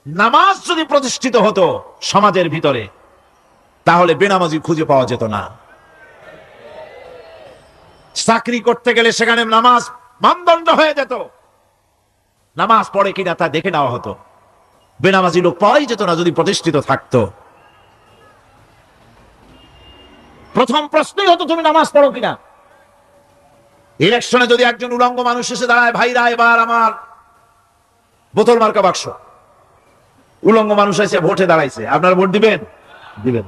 নামাজ যদি প্রতিষ্ঠিত হতো সমাজের ভিতরে, তাহলে বেনামাজি খুঁজে পাওয়া যেত না। চাকরি করতে গেলে সেখানে নামাজ মানদণ্ড হয়ে যেত, নামাজ পড়ে কিনা তা দেখে নেওয়া হতো। বেনামাজি লোক পাওয়াই যেত না যদি প্রতিষ্ঠিত থাকতো। প্রথম প্রশ্নই হতো তুমি নামাজ পড়ো কিনা। ইলেকশনে যদি একজন উলঙ্গ মানুষ এসে দাঁড়ায়, ভাইরা এবার আমার বোতল মার্কা বাক্স, উলঙ্গ মানুষ এসে ভোটে দাঁড়াইছে, আপনারা ভোট দিবেন? দিবেন।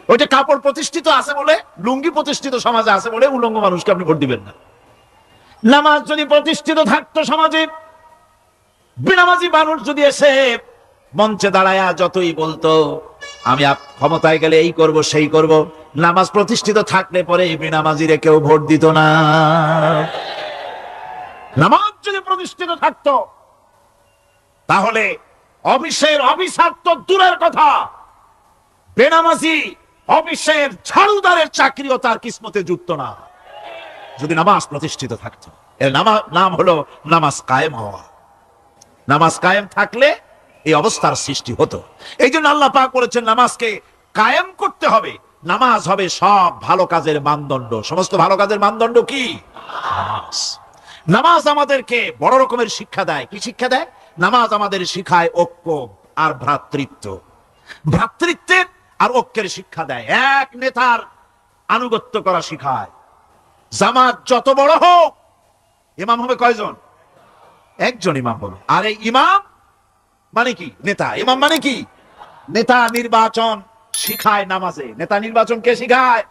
ওইটা কাপড় প্রতিষ্ঠিত আছে বলে, লুঙ্গি প্রতিষ্ঠিত সমাজে আছে বলে উলঙ্গ মানুষকে আপনি ভোট দিবেন না। নামাজ যদি প্রতিষ্ঠিত থাকতো সমাজে, বেনামাজি মানুষ যদি এসে মঞ্চে দাঁড়ায়া যতই বলতো আমি ক্ষমতায় গেলে এই করব সেই করব, নামাজ প্রতিষ্ঠিত থাকলে পরে বেনামাজিরে কেউ ভোট দিত না। নামাজ যদি প্রতিষ্ঠিত থাকতো তাহলে অফিসের অফিসার তো দূরের কথা, বেনামাজি অফিসের ঝাড়ুদারের চাকরিও তার কিসমতে জুটতো না যদি নামাজ প্রতিষ্ঠিত থাকতো। এর নাম হলো নামাজ কায়েম হওয়া। নামাজ কায়েম থাকলে এই অবস্থার সৃষ্টি হতো। এই জন্য আল্লাহ পাক বলেছেন নামাজকে কায়েম করতে হবে। নামাজ হবে সব ভালো কাজের মানদণ্ড। সমস্ত ভালো কাজের মানদণ্ড কি? নামাজ। নামাজ আমাদেরকে বড় রকমের শিক্ষা দেয়। কি শিক্ষা দেয়? নামাজ আমাদের শিখায় ঐক্য আর ভ্রাতৃত্ব, ভ্রাতৃত্বের আর ঐক্যের শিক্ষা দেয়। এক নেতার আনুগত্য করা শিখায়। জামাত যত বড় হোক, ইমাম হবে কয়জন? একজন ইমাম হবে। আর এই ইমাম মানে কি? নেতা। ইমাম মানে কি? নেতা নির্বাচন শিখায় নামাজে। নেতা নির্বাচন কে শিখায়?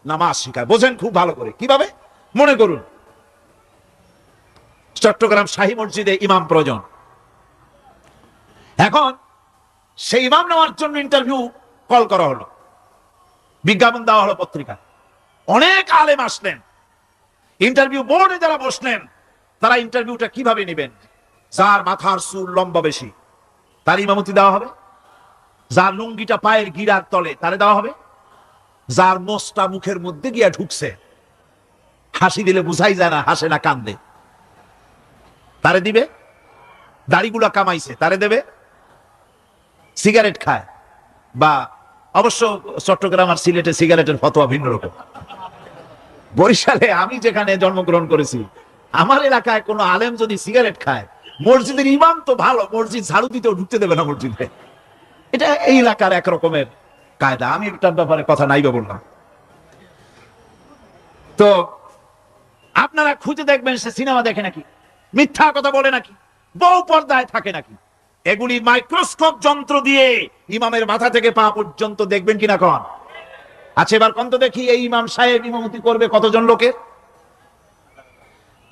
নামাজ শিখায়। বোঝেন খুব ভালো করে। কিভাবে? মনে করুন চট্টগ্রাম শাহী মসজিদে ইমাম প্রয়োজন। এখন সেই ইমাম নেওয়ার জন্য ইন্টারভিউ কল করা হলো, বিজ্ঞাপন দেওয়া হলো পত্রিকায়। অনেক আলেম আসলেন। ইন্টারভিউ বোর্ডে যারা বসলেন তারা ইন্টারভিউটা কিভাবে নেবেন? যার মাথার চুল লম্বা বেশি তার ইমামতি দেওয়া হবে, যার লুঙ্গিটা পায়ের গিরার তলে তারে দেওয়া হবে, যার মোষটা মুখের মধ্যে গিয়া ঢুকছে, হাসি দিলে বুঝাই যায় না হাসে না কান্দে, তারে দিবে। দাড়িগুলা কামাইছে তারে দেবে। সিগারেট খায় বা অবশ্য চট্টগ্রাম আর সিলেটে সিগারেটের ফতোয়া ভিন্ন রকম। বরিশালে আমি যেখানে জন্মগ্রহণ করেছি, আমার এলাকায় কোনো আলেম যদি সিগারেট খায়, মসজিদের ইমাম তো ভালো, মসজিদ ঝাড়ু দিতেও ঢুকতে দেবে না মসজিদে। এটা এই এলাকার এক রকমের কায়দা। আমি এটার ব্যাপারে কথা নাই বা বললাম। তো আপনারা খুঁজে দেখবেন সে সিনেমা দেখে নাকি, মিথ্যা কথা বলে নাকি, বউ পর্দায় থাকে নাকি। এগুলি মাইক্রোস্কোপ যন্ত্র দিয়ে ইমামের মাথা থেকে পা পর্যন্ত দেখবেন কিনা কন? আচ্ছা এবার কত দেখি এই ইমাম সাহেব ইমামতি করবে কতজন লোকের?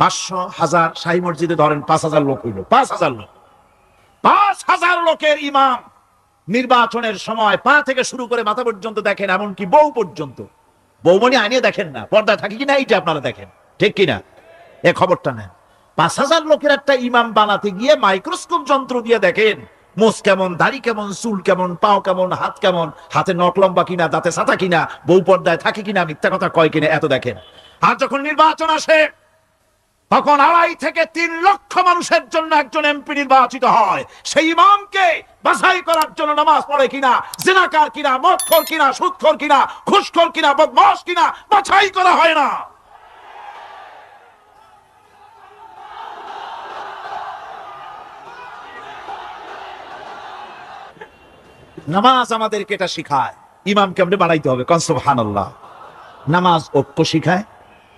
500, 1000। শাহী মসজিদে ধরেন 5000 লোক হইল। 5000 লোক, 5000 লোকের ইমাম নির্বাচনের সময় পা থেকে শুরু করে মাথা পর্যন্ত দেখেন, এমনকি বউ পর্যন্ত। বউমনি আনিয়ে দেখেন না, পর্দায় থাকি কিনা এইটা আপনারা দেখেন, ঠিক কিনা? এ খবরটা নেন। 5000 লোকের একটা ইমাম বানাতে গিয়ে মাইক্রোস্কোপ যন্ত্র দিয়ে দেখেন মোষ কেমন, দাড়ি কেমন, চুল কেমন, পাও কেমন, হাত কেমন, হাতে নখ লম্বা কিনা, দাঁতে ছাতা কিনা, বউ পর্দায় থাকে কিনা, মিথ্যা কথা কয় কিনা, এত দেখেন। আর যখন নির্বাচন আসে তখন 2.5 থেকে 3 লক্ষ মানুষের জন্য একজন এমপি নির্বাচিত হয়। সেই ইমামকে বাছাই করার জন্য নামাজ পড়ে কিনা, জিনাকার কিনা, মদখোর কিনা, সুদখোর কিনা, ঘুষখোর কিনা, বদমাশ কিনা বাছাই করা হয় না। নামাজ আমাদেরকে এটা শিখায় ইমাম কেমনে বানাইতে হবে। কোন সুবহানাল্লাহ। নামাজ ঐক্য শিখায়,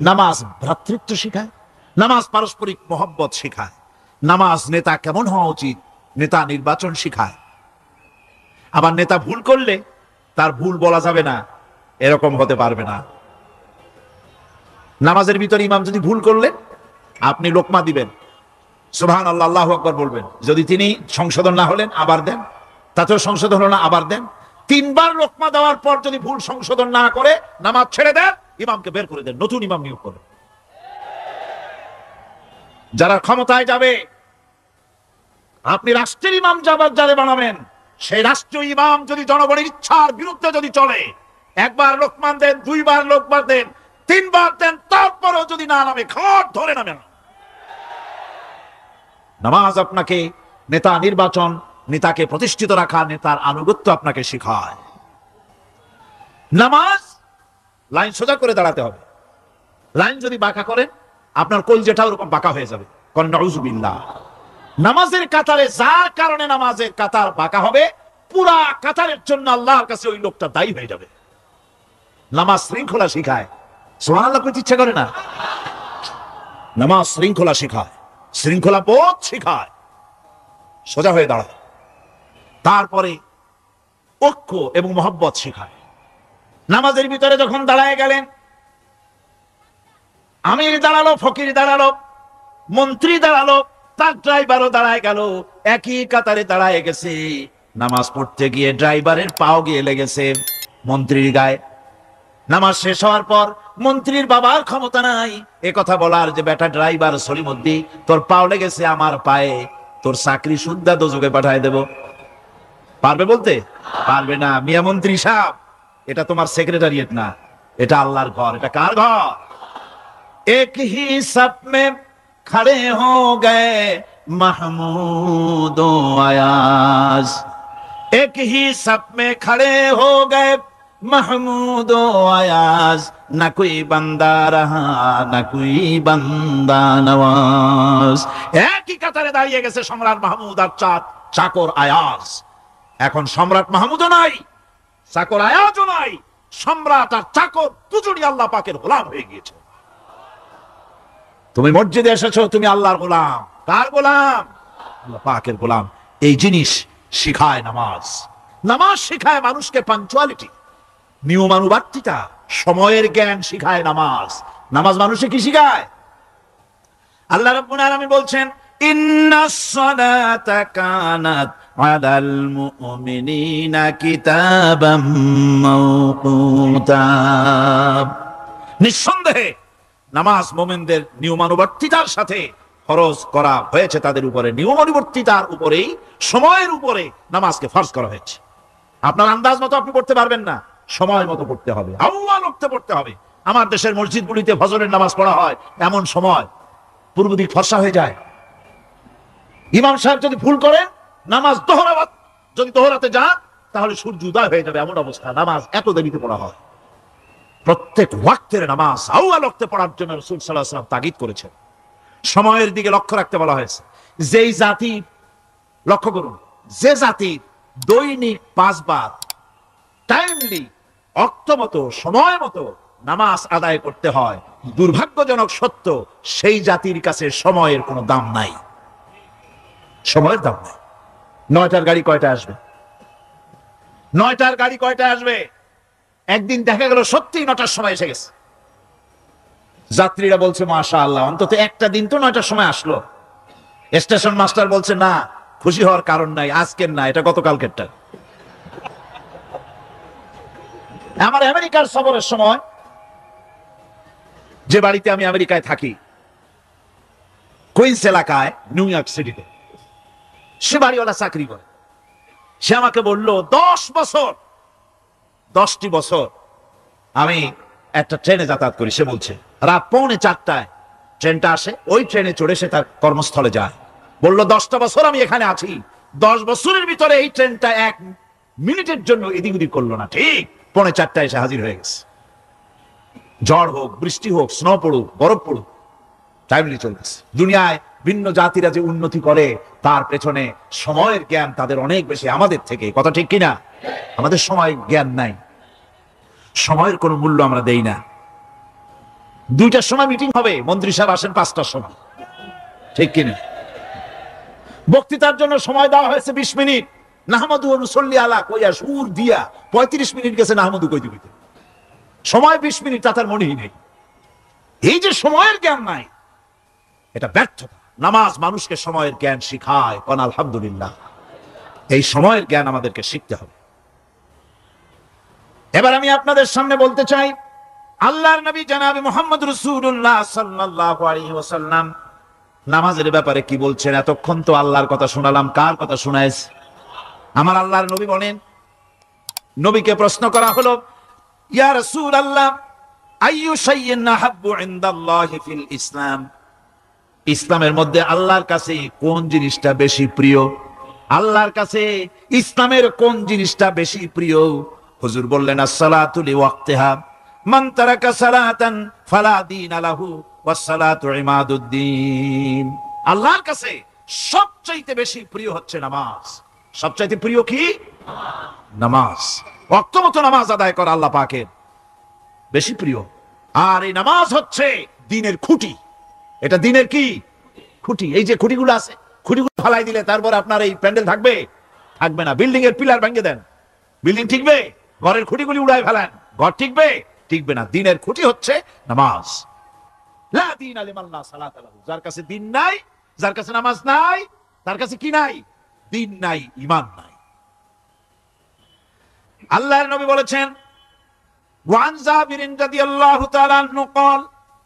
নামাজ ভ্রাতৃত্ব শিখায়, নামাজ পারস্পরিক মহব্বত শিখায়, নামাজ নেতা কেমন হওয়া উচিত, নেতা নির্বাচন শিখায়। আবার নেতা ভুল করলে তার ভুল বলা যাবে না, এরকম হতে পারবে না। নামাজের ভিতরে ইমাম যদি ভুল করলে আপনি লোকমা দিবেন, সুবহানাল্লাহ, আল্লাহু আকবার বলবেন। যদি তিনি সংশোধন না হলেন আবার দেন, তাতেও সংশোধন হলো না আবার দেন। 3 বার লোকমা দেওয়ার পর যদি ভুল সংশোধন না করে নামাজ ছেড়ে দেন, ইমামকে বের করে দেন, নতুন ইমাম নিয়োগ করেন। যারা ক্ষমতায় যাবে, আপনি রাষ্ট্রের ইমাম যারা বানাবেন, সেই রাষ্ট্রীয় ইমাম যদি জনগণের ইচ্ছার বিরুদ্ধে যদি চলে, 1 বার লোকমান দেন, 2 বার লোকমান দেন, 3 বার দেন, তারপরও যদি না নামে, ঘাট ধরে নামেন। নামাজ আপনাকে নেতা নির্বাচন, নেতাকে প্রতিষ্ঠিত রাখা, নেতার আনুগত্য আপনাকে শেখায়। নামাজ লাইন সোজা করে দাঁড়াতে হবে। লাইন যদি বাঁকা করেন আপনার কলজেটা ওরকম বাঁকা হয়ে যাবে। কোন নাউযুবিল্লাহ। নামাজের কাতারে যার কারণে নামাজের কাতার বাঁকা হবে, পুরা কাতারের জন্য আল্লাহর কাছে ওই লোকটা দায়ী হয়ে যাবে। নামাজ শৃঙ্খলা শিখায়। সুবহানাল্লাহ কইতে ইচ্ছা করে না? নামাজ শৃঙ্খলা শিখায়, শৃঙ্খলা বোধ শিখায়, সোজা হয়ে দাঁড়ায়। তারপরে ঐক্য এবং মহব্বত শিখায়। নামাজের ভিতরে যখন দাঁড়ায় গেলেন, আমির দাঁড়ালো, ফকির দাঁড়ালো, মন্ত্রী দাঁড়ালো, তার ড্রাইভারও দাঁড়ায় গেল, একই কাতারে দাঁড়ায় গেছে। নামাজ পড়তে গিয়ে ড্রাইভারের পাও গিয়ে লেগেছে মন্ত্রীর গায়ে। নামাজ শেষ হওয়ার পর মন্ত্রীর বাবার ক্ষমতা নাই এ কথা বলার যে বেটা ড্রাইভার সলিমুদ্দি, তোর পাও লেগেছে আমার পায়ে, তোর চাকরি সুদ্ধা দোজখে পাঠায় দেব। পারবে বলতে? পারবে না। মিয়া মন্ত্রী সাহেব, এটা তোমার সেক্রেটারিয়েট না, এটা আল্লাহর ঘর। এটা কার ঘর? এক হি সব মে খড়ে হো গয়ে মাহমুদ ও আয়াজ, এক হি সব মে খড়ে হো গয়ে महमूद आयाज न कोई बंदा रहा न कोई बंदा नवाज। একই কাতারে দাঁড়িয়ে গেছে সম্রাট মাহমুদ আর চাকর আয়াজ। এখন সম্রাট মাহমুদও নাই, চাকর আয়াজও নাই, সম্রাট আর চাকর দুজনই আল্লাহ পাকের গোলাম হয়ে গিয়েছে। তুমি মসজিদে এসেছো, তুমি আল্লাহর গোলাম। কার গোলাম? আল্লাহ পাকের গোলাম। এই জিনিস শিখায় নামাজ। নামাজ শিখায় মানুষকে পাঞ্চুয়ালিটি, নিয়মানুবর্তিতা, সময়ের জ্ঞান শিখায় নামাজ। নামাজ মানুষকে কি শিখায়? আল্লাহ রাব্বুল আলামিন বলছেন, ইন্নাস সালাতা কানাত আলাল মুমিনিনা কিতাবাম মাওকুতা। নিঃসন্দেহে নামাজ মুমিনদের নিয়মানুবর্তিতার সাথে ফরজ করা হয়েছে, তাদের উপরে নিয়মানুবর্তিতার উপরেই, সময়ের উপরে নামাজকে ফরজ করা হয়েছে। আপনার আন্দাজ মতো আপনি পড়তে পারবেন না, সময় মতো পড়তে হবে, আউয়াল ওয়াক্তে পড়তে হবে। আমার দেশের মসজিদগুলিতে ফজরের নামাজ পড়া হয় এমন সময় পূর্ব দিক ফর্সা হয়ে যায়। ইমাম সাহেব যদি ভুল করেন, নামাজ যদি দোহরাতে যান, তাহলে সূর্য উদয় হয়ে যাবে, এমন অবস্থা। নামাজ এত দেরিতে পড়া হয়। প্রত্যেক ওয়াক্তের নামাজ আউয়াল ওয়াক্তে পড়ার জন্য রাসূল সাল্লাল্লাহু আলাইহি ওয়াসাল্লাম তাগিদ করেছেন। সময়ের দিকে লক্ষ্য রাখতে বলা হয়েছে। যেই জাতি, লক্ষ্য করুন, যে জাতির দৈনিক 5 বার টাইমলি, অক্ত মতো, সময় মতো নামাজ আদায় করতে হয়, দুর্ভাগ্যজনক সত্য, সেই জাতির কাছে সময়ের কোনো দাম নাই। সময়ের দাম নাই। 9টার গাড়ি কয়টা আসবে? 9টার গাড়ি কয়টা আসবে? একদিন দেখা গেল সত্যি 9টার সময় এসে গেছে। যাত্রীরা বলছে মাশাআল্লাহ, অন্তত একটা দিন তো 9টার সময় আসলো। স্টেশন মাস্টার বলছে না, খুশি হওয়ার কারণ নাই, আজকের না, এটা গতকালকেরটা। আমার আমেরিকার সফরের সময়, যে বাড়িতে আমি আমেরিকায় থাকি, কুইন্স এলাকায়, নিউ ইয়র্ক সিটিতে, সে বাড়িওয়ালা চাকরি করে। সে আমাকে বলল 10টি বছর আমি একটা ট্রেনে যাতায়াত করি। সে বলছে রাত 3:45 ট্রেনটা আসে, ওই ট্রেনে চড়ে সে তার কর্মস্থলে যায়। বলল 10টা বছর আমি এখানে আছি, 10 বছরের ভিতরে এই ট্রেনটা 1 মিনিটের জন্য এদিক ওদিক করলো না। ঠিক 3:45 এসে হাজির হয়ে গেছে। ঝড় হোক, বৃষ্টি হোক, স্নো পড়ুক, বরফ পড়ুক, টাইমলি চলতেছে। দুনিয়ায় ভিন্ন জাতিরা যে উন্নতি করে, তার পেছনে সময়ের জ্ঞান তাদের অনেক বেশি আমাদের থেকে। কথা ঠিক কিনা? আমাদের সময় জ্ঞান নাই, সময়ের কোনো মূল্য আমরা দেই না। 2টার সময় মিটিং হবে, মন্ত্রী সাহেব আসেন 5টার সময়, ঠিক কিনা? বক্তৃতার জন্য সময় দেওয়া হয়েছে 20 মিনিট, নাহমাদু ওয়া নুসাল্লি আলা কইয়া সুর দিয়া 35 মিনিট গেছে নাহমাদু কইতে কইতে। সময় 20 মিনিট, তার মনেই নেই। এই যে সময়ের জ্ঞান নাই, এটা ব্যর্থতা। নামাজ মানুষকে সময়ের জ্ঞান শিখায়। কোন আলহামদুলিল্লাহ। এই সময়ের জ্ঞান আমাদেরকে শিখতে হবে। এবার আমি আপনাদের সামনে বলতে চাই, আল্লাহর নবী জনাবে মুহাম্মদ রাসূলুল্লাহ সাল্লাল্লাহু আলাইহি ওয়াসাল্লাম নামাজের ব্যাপারে কি বলছেন। এতক্ষণ তো আল্লাহর কথা শোনালাম, কার কথা শোনাইছে? আমার আল্লাহর নবী বলেন, নবীকে প্রশ্ন করা হলো, ইয়া রাসূলুল্লাহ, আইয়ু শাইইন আহাব্বু ইনদাল্লাহি ফিল ইসলাম, ইসলামের মধ্যে আল্লাহর কাছে কোন জিনিসটা বেশি প্রিয়? আল্লাহর কাছে ইসলামের কোন জিনিসটা বেশি প্রিয়? হুজুর বললেন, as-সালাতু লিওয়াক্তিহা, মান তারাকা সালাতান ফালা দীনা লাহু ওয়াস-সালাতু ইমাদুদ্দিন। আল্লাহর কাছে সবচাইতে বেশি প্রিয় হচ্ছে নামাজ। সবচাইতে প্রিয় কি? নামাজ। ওয়াক্ত মতো নামাজ আদায় করা আল্লাহ পাকের বেশি প্রিয়। আর এই নামাজ হচ্ছে দ্বীনের খুঁটি। এটা দ্বীনের কি? খুঁটি। এই যে খুঁটিগুলো আছে, খুঁটিগুলো ফালাই দিলে তারপর আপনার এই প্যান্ডেল থাকবে? থাকবে না। বিল্ডিং এর পিলার ভেঙে দেন, বিল্ডিং ঠিকবে? ঘরের খুঁটিগুলি উড়াই ফেলেন, ঘর ঠিকবে? ঠিকবে না। দ্বীনের খুঁটি হচ্ছে নামাজ। লা দীনা লিমান লা সালাতা লাহু, যার কাছে দ্বীন নাই, যার কাছে নামাজ নাই, তার কাছে কি নাই? দ্বীন নাই, ঈমান নাই। আল্লাহর নবী বলেছেন, ওয়ান জাবির রাদিয়াল্লাহু তাআলা আনহু قال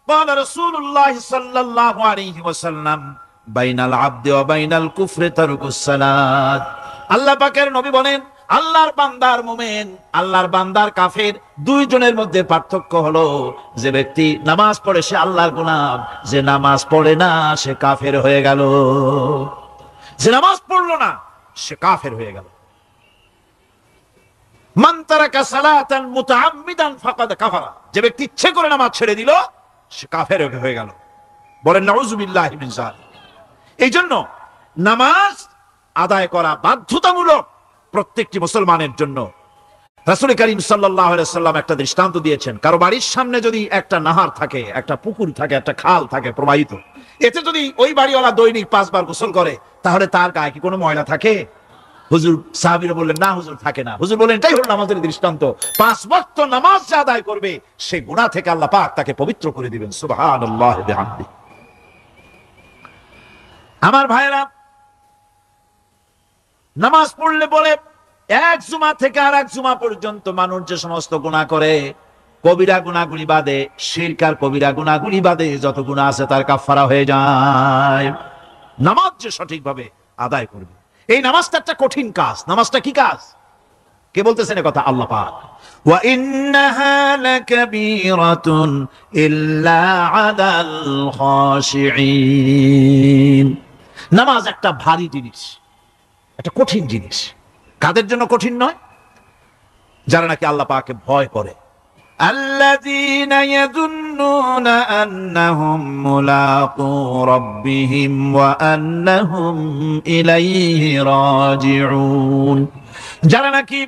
قال رسول الله صلى الله عليه وسلم بين العبد وبين الكفر ترك الصلاة। আল্লাহ পাকের নবী বলেন, আল্লাহর বান্দার মুমিন, আল্লাহর বান্দার কাফের, দুইজনের মধ্যে পার্থক্য হলো, যে ব্যক্তি নামাজ পড়ে সে আল্লাহর গোলাম, যে নামাজ পড়ে না সে কাফের হয়ে গেল। যে নামাজ পড়লো না সে কাফের হয়ে গেল। মান তারাকা সালাতান মুতাআম্মিদান ফাকাদ কাফারা, যে ব্যক্তি ইচ্ছে করে নামাজ ছেড়ে দিল সে কাফের হয়ে গেল। বলেন নাউযুবিল্লাহি মিন যালিক। এই জন্য নামাজ আদায় করা বাধ্যতামূলক প্রত্যেকটি মুসলমানের জন্য। রাসূল করিম সাল্লাল্লাহু আলাইহি সাল্লাম একটা দৃষ্টান্ত দিয়েছেন, কারো বাড়ির সামনে যদি একটা নাহার থাকে, একটা পুকুর থাকে, একটা খাল থাকে প্রবাহিত, এতে যদি ওই বাড়িওয়ালা দৈনিক 5 বার গোসল করে তাহলে তার গায়ে কি কোনো ময়লা থাকে? হুজুর, সাহাবীরা বললেন না হুজুর, থাকে না। হুজুর বলেন এটাই হলো নামাজের দৃষ্টান্ত। 5 ওয়াক্ত নামাজ যে আদায় করবে সেই গুনাহ থেকে আল্লাহ পাক তাকে পবিত্র করে দিবেন। সুবহানাল্লাহি ওয়া বিহামদিহি। আমার ভাইরা, নামাজ পড়লে বলে এক জুমা থেকে আর এক জুমা পর্যন্ত মানুষ যে সমস্ত গুনাহ করে, কবিরা গুনাহগুলি বাদে, শিরক আর কবিরা গুনাহগুলি বাদে যত গুনাহ আছে তার কাফারা হয়ে যায়। নামাজ যে সঠিকভাবে আদায় করবে, এই নামাজটা একটা কঠিন কাজ। নামাজটা কি কাজ? কে বলতেছেন এ কথা? আল্লাহ পাক। ওয়া ইন্নাহা লাকাবীরাতুন ইল্লা আলাল খাশিঈন। নামাজ একটা ভারী জিনিস, একটা কঠিন জিনিস। কাদের জন্য কঠিন নয়? যারা নাকি আল্লাহ পাককে ভয় করে। আল্লাযীনা ইয়াযুন্নুনা আন্নাহুম মুলাকু রাব্বিহিম ওয়া আন্নাহুম ইলাইহি রাজিউন। যারা নাকি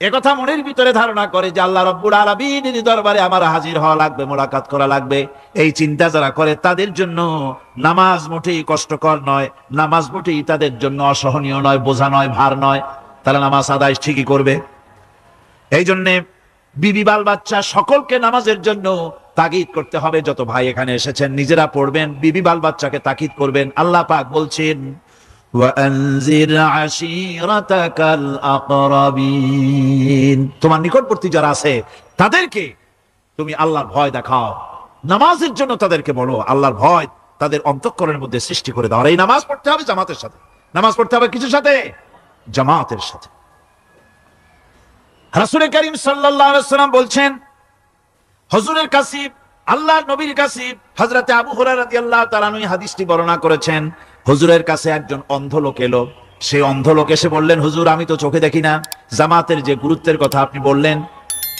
একথা মনের ভিতরে ধারণা করে যে আল্লাহ রাব্বুল আলামিনের দরবারে আমার হাজির হওয়া লাগবে, মোলাকাত করা লাগবে, এই চিন্তা যারা করে তাদের জন্য নামাজ মোটেই কষ্টকর নয়, নামাজ মোটেই তাদের জন্য অসহনীয় নয়, বোঝা নয়, ভার নয়। তারা নামাজ আদায় ঠিকই করবে। এই জন্যে বিবি বাল বাচ্চা সকলকে নামাজের জন্য তাগিদ করতে হবে। যত ভাই এখানে এসেছেন নিজেরা পড়বেন, বিবি বাল বাচ্চাকে তাকিদ করবেন। আল্লাহ পাক বলছেন ওয়ানজির আশীরাতাকাল আকরাবিন, তোমার নিকটবর্তী যারা আছে তাদেরকে তুমি আল্লাহর ভয় দেখাও। নামাজের জন্য তাদেরকে বলো, আল্লাহর ভয় তাদের অন্তঃকরণের মধ্যে সৃষ্টি করে দাও। আর এই নামাজ পড়তে হবে জামাতের সাথে। নামাজ পড়তে হবে কিছুর সাথে? জামাতের সাথে। রাসূল করিম সাল্লাল্লাহু আলাইহি ওয়াসাল্লাম বলছেন, হুজুরের কাছে, আল্লাহর নবীর কাছে, হযরতে আবু হুরায়রা রাদিয়াল্লাহু তাআলা আনহু হাদিসটি বর্ণনা করেছেন। হুজুরের কাছে একজন অন্ধ লোক এলো। সেই অন্ধ লোক এসে বললেন, হুজুর আমি তো চোখে দেখি না, জামাতের যে গুরুত্বের কথা আপনি বললেন,